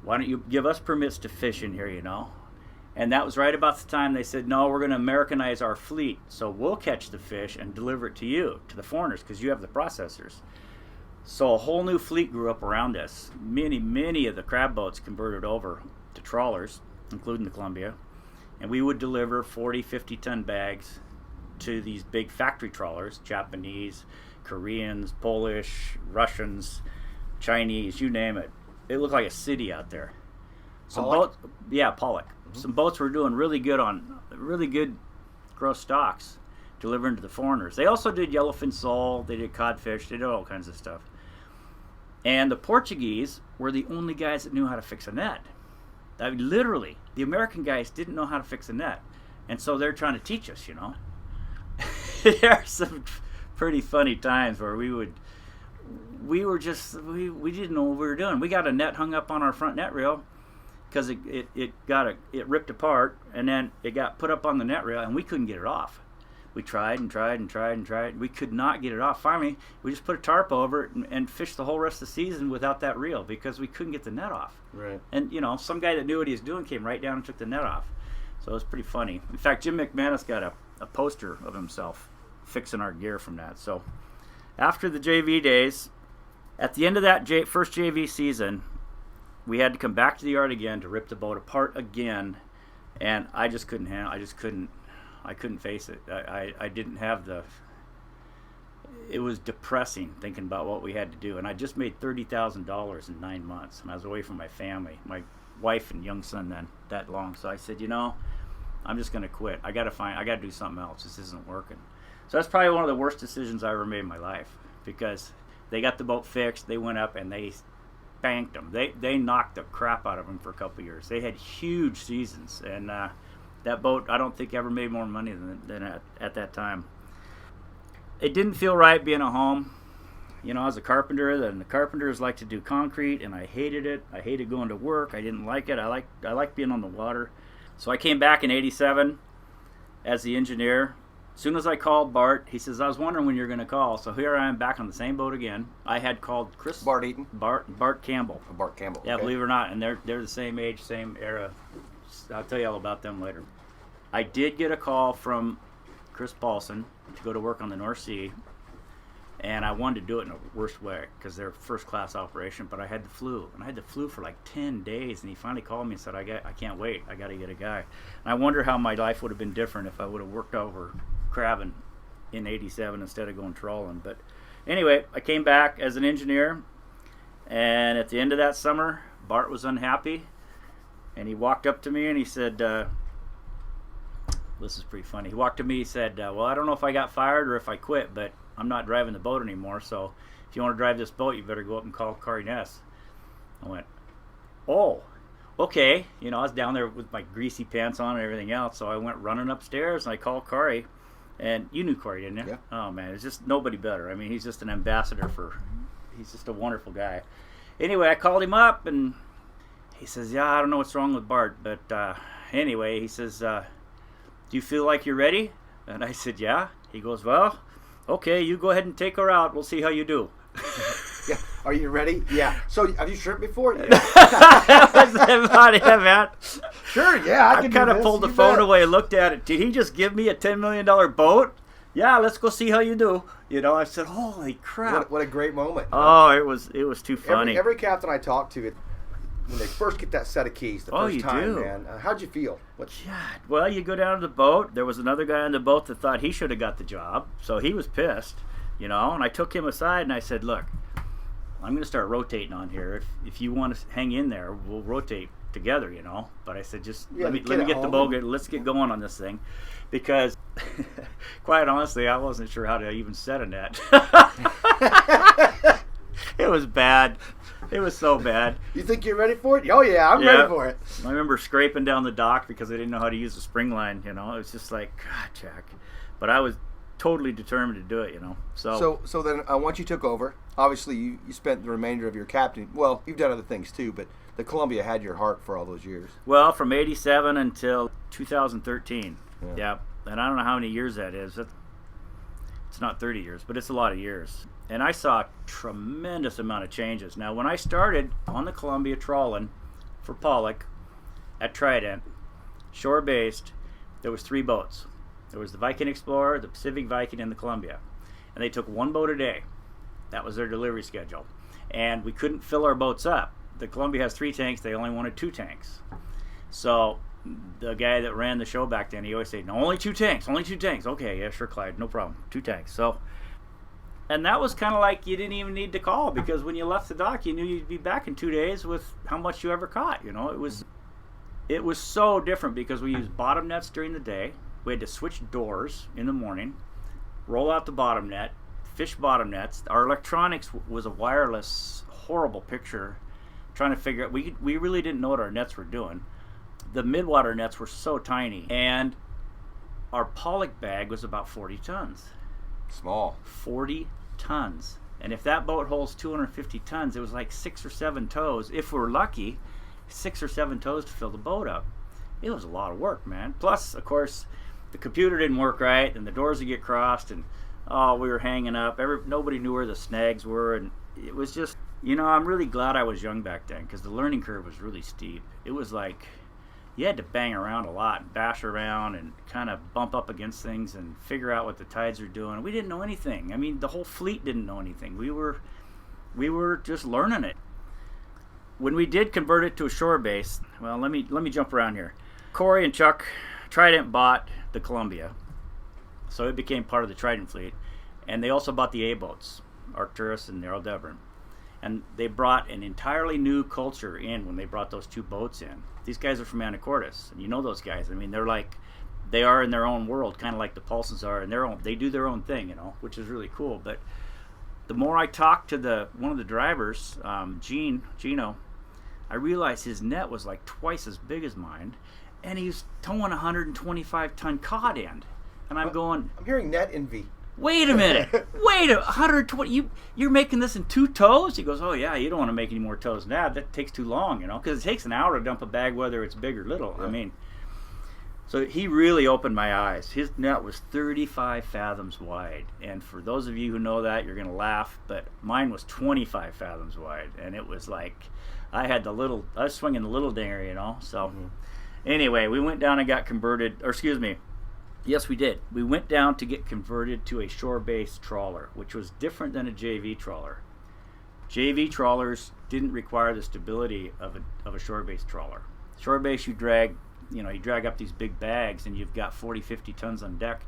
Why don't you give us permits to fish in here, you know? And that was right about the time they said, no, we're going to Americanize our fleet, so we'll catch the fish and deliver it to you, to the foreigners, because you have the processors. So a whole new fleet grew up around us. Many of the crab boats converted over to trawlers, including the Columbia. And we would deliver 40, 50-ton bags to these big factory trawlers, Japanese, Koreans, Polish, Russians, Chinese, you name it. It looked like a city out there. Pollock? Pollock. Mm-hmm. Some boats were doing really good gross stocks, delivering to the foreigners. They also did yellowfin sole, they did codfish, they did all kinds of stuff. And the Portuguese were the only guys that knew how to fix a net. I mean, literally, the American guys didn't know how to fix a net. And so they're trying to teach us, you know. There are some pretty funny times where we didn't know what we were doing. We got a net hung up on our front net reel because it ripped apart, and then it got put up on the net reel, and we couldn't get it off. We tried and tried and tried and tried. We could not get it off. Finally, we just put a tarp over it and fished the whole rest of the season without that reel because we couldn't get the net off. Right. And, you know, some guy that knew what he was doing came right down and took the net off. So it was pretty funny. In fact, Jim McManus got a poster of himself fixing our gear from that. So after the JV days, at the end of that first JV season, we had to come back to the yard again to rip the boat apart again, and I just couldn't handle. I couldn't face it. I didn't have the. It was depressing thinking about what we had to do, and I just made $30,000 in 9 months, and I was away from my family, my wife and young son then that long. So I said, you know, I'm just going to quit. I got to do something else. This isn't working. So that's probably one of the worst decisions I ever made in my life, because they got the boat fixed. They went up and they spanked them. They knocked the crap out of them for a couple of years. They had huge seasons, and that boat I don't think ever made more money than at that time. It didn't feel right being at home. You know, I was a carpenter, and the carpenters like to do concrete, and I hated it. I hated going to work. I didn't like it. I liked being on the water. So I came back in '87 as the engineer. As soon as I called Bart, he says, I was wondering when you're going to call. So here I am back on the same boat again. I had called Chris. Bart Eaton? Bart Campbell. Oh, Bart Campbell. Yeah, okay. Believe it or not. And they're the same age, same era. I'll tell you all about them later. I did get a call from Chris Paulson to go to work on the North Sea. And I wanted to do it in the worst way because they're first-class operation, but I had the flu. And I had the flu for like 10 days, and he finally called me and said, I can't wait. I got to get a guy. And I wonder how my life would have been different if I would have worked over crabbing in 87 instead of going trawling. But anyway, I came back as an engineer, and at the end of that summer, Bart was unhappy, and he walked up to me and he said, this is pretty funny. He walked to me, he said, well, I don't know if I got fired or if I quit, but I'm not driving the boat anymore, so if you want to drive this boat, you better go up and call Corey Ness. I went, oh, okay. I was down there with my greasy pants on and everything else, so I went running upstairs, and I called Corey, and you knew Corey, didn't you? Yeah. Oh, man, it's just nobody better. I mean, he's just an ambassador he's just a wonderful guy. Anyway, I called him up, and he says, yeah, I don't know what's wrong with Bart, but anyway, he says, do you feel like you're ready? And I said, yeah. He goes, well, okay, you go ahead and take her out. We'll see how you do. Yeah. Are you ready? Yeah. So, have you shrimped before? Yeah. That's about it, man. Sure, yeah. I kind of pulled the phone away and looked at it. Did he just give me a $10 million boat? Yeah, let's go see how you do. I said, holy crap. What a great moment. Oh, it was too funny. Every captain I talk to, when they first get that set of keys, the first time, man, how'd you feel? Well, you go down to the boat. There was another guy on the boat that thought he should have got the job, so he was pissed, and I took him aside and I said, look, I'm going to start rotating on here. If you want to hang in there, we'll rotate together, But I said, just let me get the boat, let's get going on this thing, because quite honestly, I wasn't sure how to even set a net. It was bad. It was so bad. You think you're ready for it? Oh, yeah, I'm ready for it. I remember scraping down the dock because I didn't know how to use the spring line, It was just like, God, Jack. But I was totally determined to do it, So then once you took over, obviously you spent the remainder of your captain. Well, you've done other things too, but the Columbia had your heart for all those years. Well, from 87 until 2013. Yeah. And I don't know how many years that is. It's not 30 years, but it's a lot of years. And I saw a tremendous amount of changes. Now, when I started on the Columbia trawling for pollock at Trident, shore-based, there was 3 boats. There was the Viking Explorer, the Pacific Viking, and the Columbia. And they took 1 boat a day. That was their delivery schedule. And we couldn't fill our boats up. The Columbia has 3 tanks. They only wanted 2 tanks. So the guy that ran the show back then, he always said, no, only 2 tanks, only 2 tanks. Okay, yeah, sure, Clyde, no problem. 2 tanks. And that was kind of like you didn't even need to call, because when you left the dock, you knew you'd be back in 2 days with how much you ever caught. It was so different because we used bottom nets during the day. We had to switch doors in the morning, roll out the bottom net, fish bottom nets. Our electronics was a wireless, horrible picture, trying to figure out. We really didn't know what our nets were doing. The midwater nets were so tiny, and our pollock bag was about 40 tons. Small. 40 tons. And if that boat holds 250 tons, it was like 6 or 7 tows. If we're lucky, 6 or 7 tows to fill the boat up. It was a lot of work, man. Plus, of course, the computer didn't work right, and the doors would get crossed, and we were hanging up. Nobody knew where the snags were, and it was just, I'm really glad I was young back then, because the learning curve was really steep. It was like you had to bang around a lot and bash around and kind of bump up against things and figure out what the tides are doing. We didn't know anything. I mean, the whole fleet didn't know anything. We were just learning it. When we did convert it to a shore base, well, let me jump around here. Corey and Chuck, Trident bought the Columbia, so it became part of the Trident fleet, and they also bought the A-boats, Arcturus and the Aldebaran. And they brought an entirely new culture in when they brought those 2 boats in. These guys are from Anacortes, and you know those guys. I mean, they are in their own world, kind of like the Paulsons are in their own. They do their own thing, which is really cool. But the more I talked to one of the drivers, Gino, I realized his net was like twice as big as mine, and he's towing a 125-ton cod end. And I'm going, I'm hearing net envy. Wait a minute. 120. You're making this in 2 tows? He goes, oh, yeah, you don't want to make any more tows than that. That takes too long, because it takes an hour to dump a bag, whether it's big or little. Yeah. I mean, so he really opened my eyes. His net was 35 fathoms wide. And for those of you who know that, you're going to laugh, but mine was 25 fathoms wide. And it was like I was swinging the little dinger, So anyway, we went down and got converted, Yes, we did. We went down to get converted to a shore-based trawler, which was different than a JV trawler. JV trawlers didn't require the stability of a shore-based trawler. Shore-based, you drag up these big bags, and you've got 40, 50 tons on deck.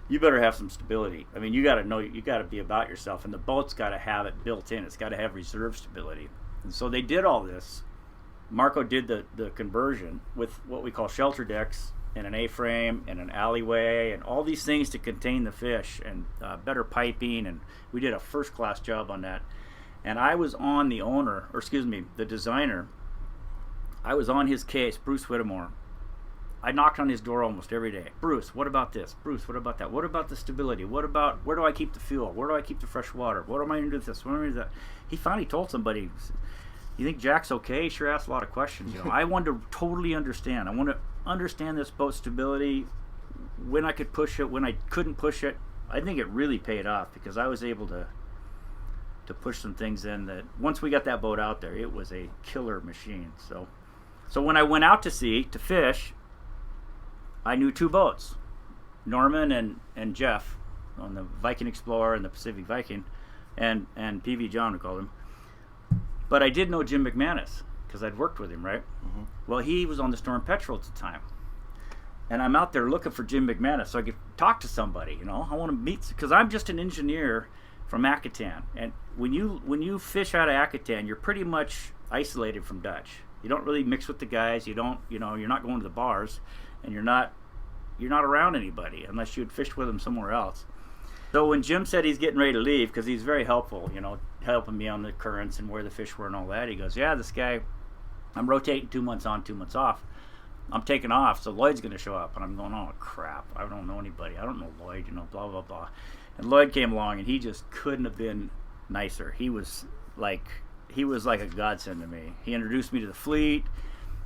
You better have some stability. I mean, you got to be about yourself, and the boat's got to have it built in. It's got to have reserve stability. And so they did all this. Marco did the conversion with what we call shelter decks and an A-frame and an alleyway and all these things to contain the fish and better piping, and we did a first-class job on that. And I was on the designer. I was on his case, Bruce Whittemore. I knocked on his door almost every day. Bruce, what about this? Bruce, what about that? What about the stability? What about, where do I keep the fuel? Where do I keep the fresh water? What am I going to do with this? What am I going to do with that? He finally told somebody, you think Jack's okay? He sure asked a lot of questions. I wanted to totally understand. I want to understand this boat stability, when I could push it, when I couldn't push it. I think it really paid off because I was able to push some things in that once we got that boat out there, it was a killer machine. So when I went out to sea to fish, I knew two boats, Norman and Jeff on the Viking Explorer and the Pacific Viking, and PV John, we called him. But I did know Jim McManus because I'd worked with him, right? Mm-hmm. Well, he was on the Storm Petrel at the time. And I'm out there looking for Jim McManus so I could talk to somebody, I want to meet, because I'm just an engineer from Akutan. And when you fish out of Akutan, you're pretty much isolated from Dutch. You don't really mix with the guys. You're not going to the bars, and you're not around anybody unless you'd fished with them somewhere else. So when Jim said he's getting ready to leave, because he's very helpful, helping me on the currents and where the fish were and all that, he goes, yeah, this guy, I'm rotating 2 months on, 2 months off. I'm taking off, so Lloyd's going to show up. And I'm going, oh, crap. I don't know anybody. I don't know Lloyd, blah, blah, blah. And Lloyd came along, and he just couldn't have been nicer. He was like a godsend to me. He introduced me to the fleet.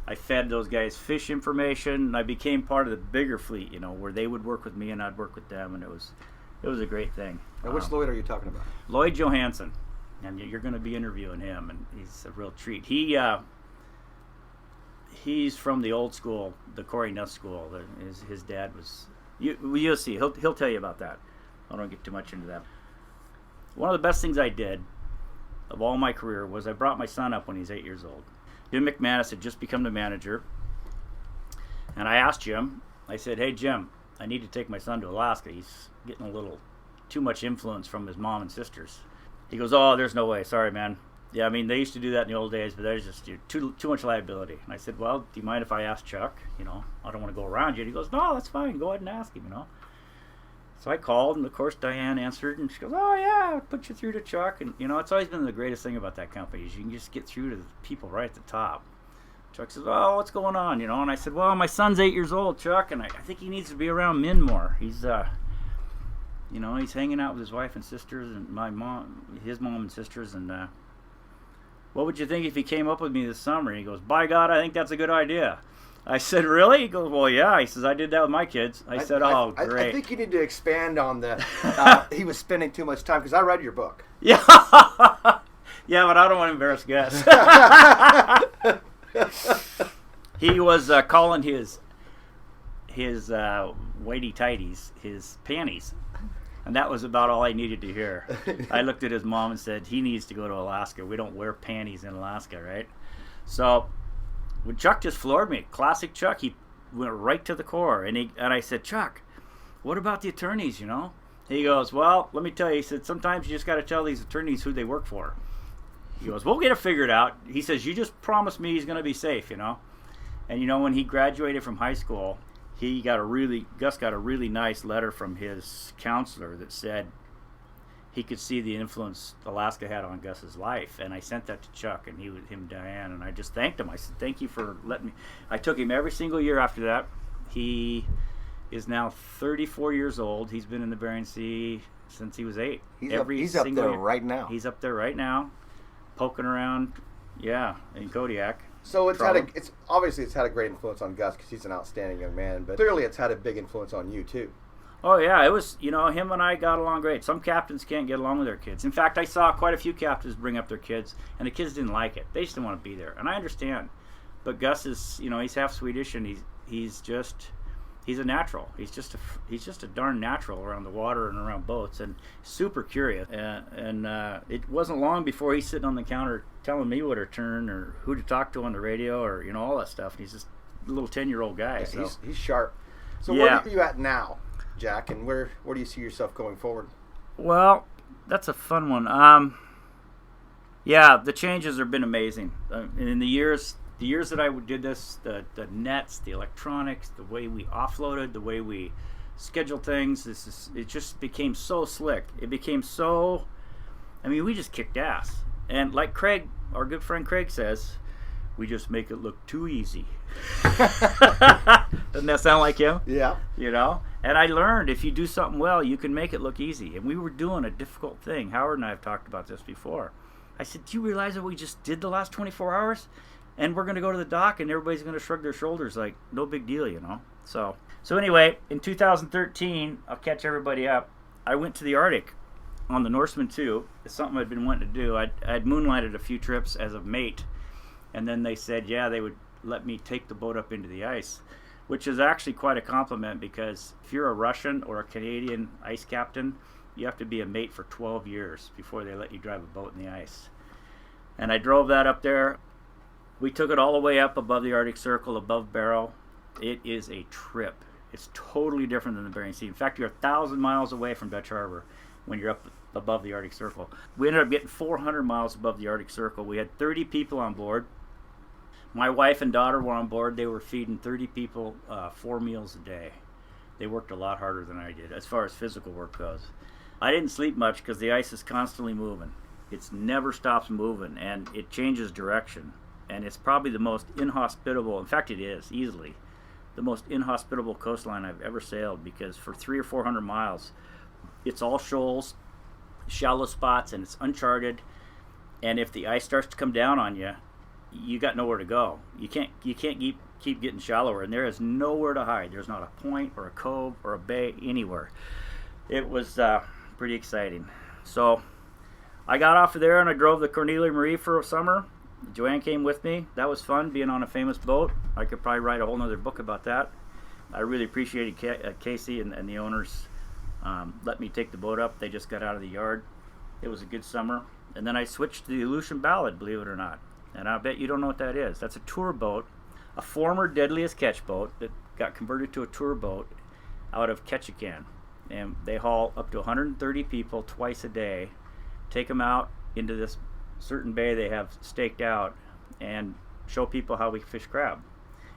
I fed those guys fish information, and I became part of the bigger fleet, where they would work with me and I'd work with them, and it was a great thing. Now, which Lloyd are you talking about? Lloyd Johansson, and you're going to be interviewing him, and he's a real treat. He's from the old school, the Corey Nuss school. His dad was. You'll see. He'll tell you about that. I don't get too much into that. One of the best things I did of all my career was I brought my son up when he was 8 years old. Jim McManus had just become the manager, and I asked Jim. I said, "Hey Jim, I need to take my son to Alaska. He's getting a little too much influence from his mom and sisters." He goes, "Oh, there's no way. Sorry, man. Yeah, I mean, they used to do that in the old days, but there's just too much liability." And I said, "Well, do you mind if I ask Chuck? I don't want to go around you." And he goes, "No, that's fine. Go ahead and ask him, So I called, and of course Diane answered, and she goes, "Oh yeah, I'll put you through to Chuck." And it's always been the greatest thing about that company is you can just get through to the people right at the top. Chuck says, "Oh, what's going on?" And I said, "Well, my son's 8 years old, Chuck, and I think he needs to be around men more. He's he's hanging out with his wife and sisters and his mom and sisters, and what would you think if he came up with me this summer?" And he goes, "By God, I think that's a good idea." I said, "Really?" He goes, "Well, yeah." He says, "I did that with my kids." I said, "Oh, great." I think you need to expand on the he was spending too much time, because I read your book. Yeah. Yeah, but I don't want to embarrass guests. He was calling his whitey tighties his panties. And that was about all I needed to hear. I looked at his mom and said, he needs to go to Alaska. We don't wear panties in Alaska, right? So when Chuck just floored me, classic Chuck, he went right to the core. And I said, "Chuck, what about the attorneys, He goes, "Well, let me tell you," he said, "sometimes you just got to tell these attorneys who they work for." He goes, "We'll get it figured out." He says, "You just promise me he's going to be safe, And when he graduated from high school, Gus got a really nice letter from his counselor that said he could see the influence Alaska had on Gus's life. And I sent that to Chuck, and him and Diane, and I just thanked him. I said, "Thank you for letting me." I took him every single year after that. He is now 34 years old. He's been in the Bering Sea since he was 8. He's up there right now. He's up there right now, poking around, in Kodiak. So it's had a great influence on Gus because he's an outstanding young man, but clearly it's had a big influence on you too. Oh yeah, it was, him and I got along great. Some captains can't get along with their kids. In fact, I saw quite a few captains bring up their kids, and the kids didn't like it. They just didn't want to be there, and I understand. But Gus is, he's half Swedish, and he's just, he's a natural. He's just a darn natural around the water and around boats, and super curious. And it wasn't long before he's sitting on the counter telling me what to turn or who to talk to on the radio, or all that stuff. And he's just a little 10-year-old guy. Yeah, so he's sharp. So yeah. Where are you at now, Jack? And where do you see yourself going forward? Well, that's a fun one. Yeah, the changes have been amazing. In the years that I did this, the nets, the electronics, the way we offloaded, the way we scheduled things, it just became so slick. It became so, we just kicked ass. And like Craig, our good friend Craig says, we just make it look too easy. Doesn't that sound like him? Yeah. And I learned if you do something well, you can make it look easy. And we were doing a difficult thing. Howard and I have talked about this before. I said, do you realize what we just did the last 24 hours? And we're going to go to the dock and everybody's going to shrug their shoulders like, no big deal, So anyway, in 2013, I'll catch everybody up. I went to the Arctic on the Norseman 2. It's something I'd been wanting to do. I'd moonlighted a few trips as a mate. And then they said, yeah, they would let me take the boat up into the ice, which is actually quite a compliment, because if you're a Russian or a Canadian ice captain, you have to be a mate for 12 years before they let you drive a boat in the ice. And I drove that up there. We took it all the way up above the Arctic Circle, above Barrow. It is a trip. It's totally different than the Bering Sea. In fact, you're 1,000 miles away from Dutch Harbor when you're up above the Arctic Circle. We ended up getting 400 miles above the Arctic Circle. We had 30 people on board. My wife and daughter were on board. They were feeding 30 people 4 meals a day. They worked a lot harder than I did as far as physical work goes. I didn't sleep much because the ice is constantly moving. It never stops moving, and it changes direction. And it's probably the most inhospitable, in fact it is, easily, the most inhospitable coastline I've ever sailed, because for 300 or 400 miles, it's all shoals, shallow spots, and it's uncharted. And if the ice starts to come down on you, you got nowhere to go. You can't keep getting shallower, and there is nowhere to hide. There's not a point or a cove or a bay anywhere. It was pretty exciting. So I got off of there and I drove the Cornelia Marie for a summer. Joanne came with me. That was fun, being on a famous boat. I could probably write a whole nother book about that. I really appreciated Casey and the owners let me take the boat up. They just got out of the yard. It was a good summer. And then I switched to the Aleutian Ballad, believe it or not. And I bet you don't know what that is. That's a tour boat, a former Deadliest Catch boat that got converted to a tour boat out of Ketchikan. And they haul up to 130 people twice a day, take them out into this certain bay they have staked out, and show people how we fish crab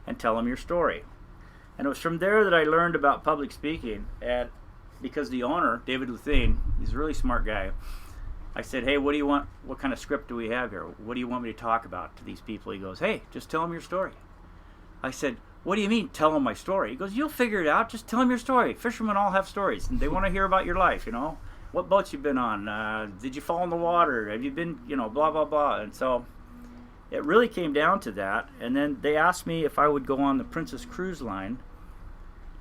and tell them your story. And it was from there that I learned about public speaking. And because the owner, David Luthine, he's a really smart guy, I said, hey, what do you want? What kind of script do we have here? What do you want me to talk about to these people? He goes, hey, just tell them your story. I said, what do you mean, tell them my story? He goes, you'll figure it out. Just tell them your story. Fishermen all have stories, and they want to hear about your life, What boats you've been on? Did you fall in the water? Have you been, blah, blah, blah. And so it really came down to that. And then they asked me if I would go on the Princess Cruise Line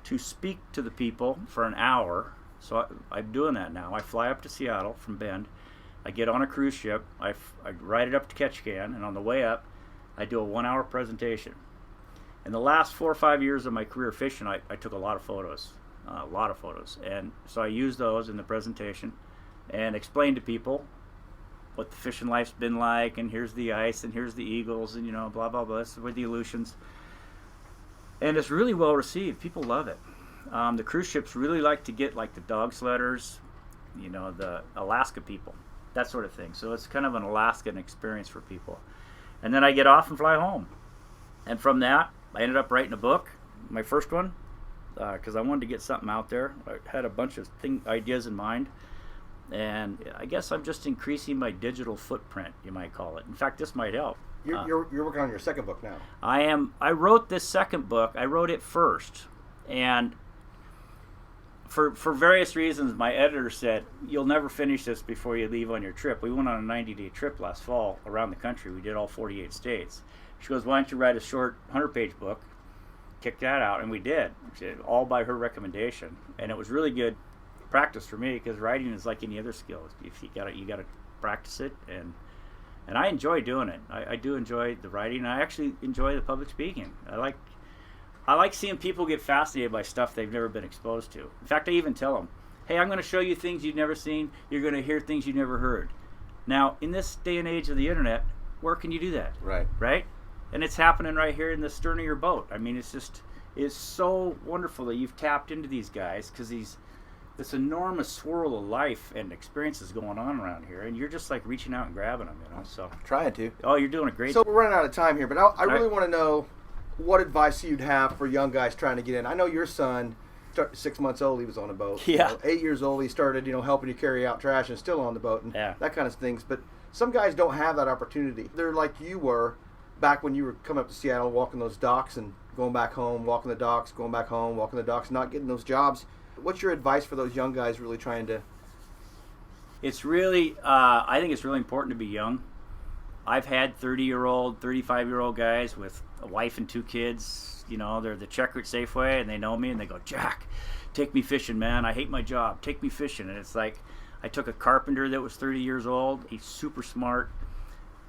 to speak to the people for an hour. So I'm doing that now. I fly up to Seattle from Bend. I get on a cruise ship, I ride it up to Ketchikan, and on the way up, I do a 1-hour presentation. In the last 4 or 5 years of my career fishing, I took a lot of photos, and so I used those in the presentation and explained to people what the fishing life's been like, and here's the ice, and here's the eagles, and blah, blah, blah, this is where the Aleutians. And it's really well received. People love it. The cruise ships really like to get like the dog sledders, the Alaska people, that sort of thing. So it's kind of an Alaskan experience for people. And then I get off and fly home. And from that, I ended up writing a book, my first one, because I wanted to get something out there. I had a bunch of ideas in mind. And I guess I'm just increasing my digital footprint, you might call it. In fact, this might help. You're working on your second book now. I am. I wrote this second book. I wrote it first. And for various reasons, my editor said, you'll never finish this before you leave on your trip. We went on a 90-day trip last fall around the country. We did all 48 states. She goes, why don't you write a short 100-page book? Kick that out. And we did, all by her recommendation. And it was really good practice for me, because writing is like any other skill. If you gotta practice it. And I enjoy doing it. I do enjoy the writing. I actually enjoy the public speaking. I like seeing people get fascinated by stuff they've never been exposed to. In fact, I even tell them, hey, I'm going to show you things you've never seen. You're going to hear things you've never heard. Now, in this day and age of the internet, where can you do that? Right. Right? And it's happening right here in the stern of your boat. I mean, it's so wonderful that you've tapped into these guys, because this enormous swirl of life and experiences going on around here, and you're just like reaching out and grabbing them, So Trying to. Oh, you're doing a great. So we're running out of time here, but I really want to know what advice you'd have for young guys trying to get in. I know your son, 6 months old, he was on a boat. Yeah. 8 years old, he started, helping you carry out trash and still on the boat and that kind of things. But some guys don't have that opportunity. They're like you were back when you were coming up to Seattle, walking those docks and going back home, walking the docks, going back home, walking the docks, not getting those jobs. What's your advice for those young guys really trying to? It's really, I think it's really important to be young. I've had 30-year-old, 35-year-old guys with a wife and 2 kids. They're the checker at Safeway, and they know me, and they go, Jack, take me fishing, man. I hate my job. Take me fishing. And it's like, I took a carpenter that was 30 years old. He's super smart.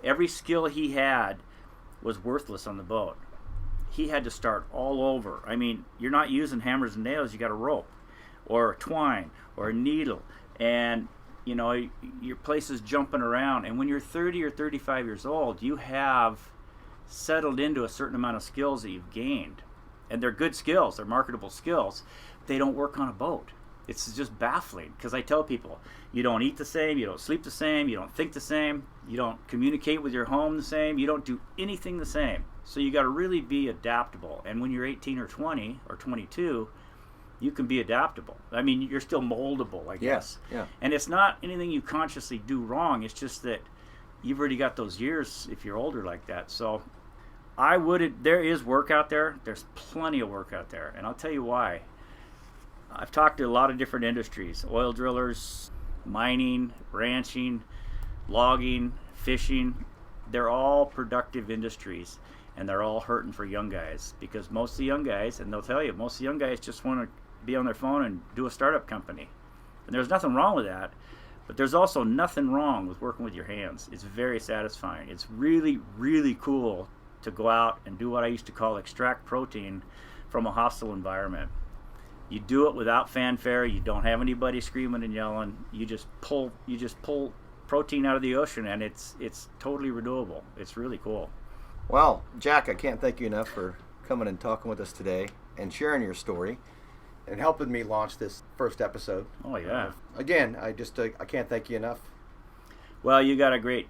Every skill he had was worthless on the boat. He had to start all over. I mean, you're not using hammers and nails. You got a rope or a twine or a needle, and your place is jumping around. And when you're 30 or 35 years old, you have settled into a certain amount of skills that you've gained, and they're good skills, they're marketable skills. They don't work on a boat. It's just baffling, because I tell people, you don't eat the same, you don't sleep the same, you don't think the same, you don't communicate with your home the same, you don't do anything the same. So you got to really be adaptable. And when you're 18 or 20 or 22, you can be adaptable. I mean, you're still moldable, I guess. Yeah. And it's not anything you consciously do wrong. It's just that you've already got those years if you're older like that. So there is work out there. There's plenty of work out there. And I'll tell you why. I've talked to a lot of different industries: oil drillers, mining, ranching, logging, fishing. They're all productive industries, and they're all hurting for young guys, because most of the young guys, and they'll tell you, most of the young guys just want to be on their phone and do a startup company. And there's nothing wrong with that, but there's also nothing wrong with working with your hands. It's very satisfying. It's really, really cool to go out and do what I used to call extract protein from a hostile environment. You do it without fanfare. You don't have anybody screaming and yelling. You just pull protein out of the ocean, and it's totally renewable. It's really cool. Well, Jack, I can't thank you enough for coming and talking with us today and sharing your story and helping me launch this first episode. Oh yeah. Again, I can't thank you enough. Well, you got a great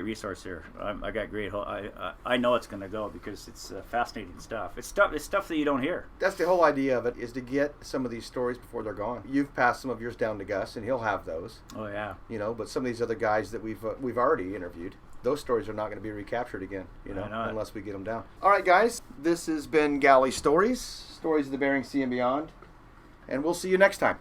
resource here. I got great. I know it's going to go, because it's fascinating stuff. It's stuff that you don't hear. That's the whole idea of it, is to get some of these stories before they're gone. You've passed some of yours down to Gus, and he'll have those. Oh yeah. But some of these other guys that we've already interviewed, those stories are not going to be recaptured again. Unless we get them down. All right, guys. This has been Galley Stories of the Bering Sea and beyond, and we'll see you next time.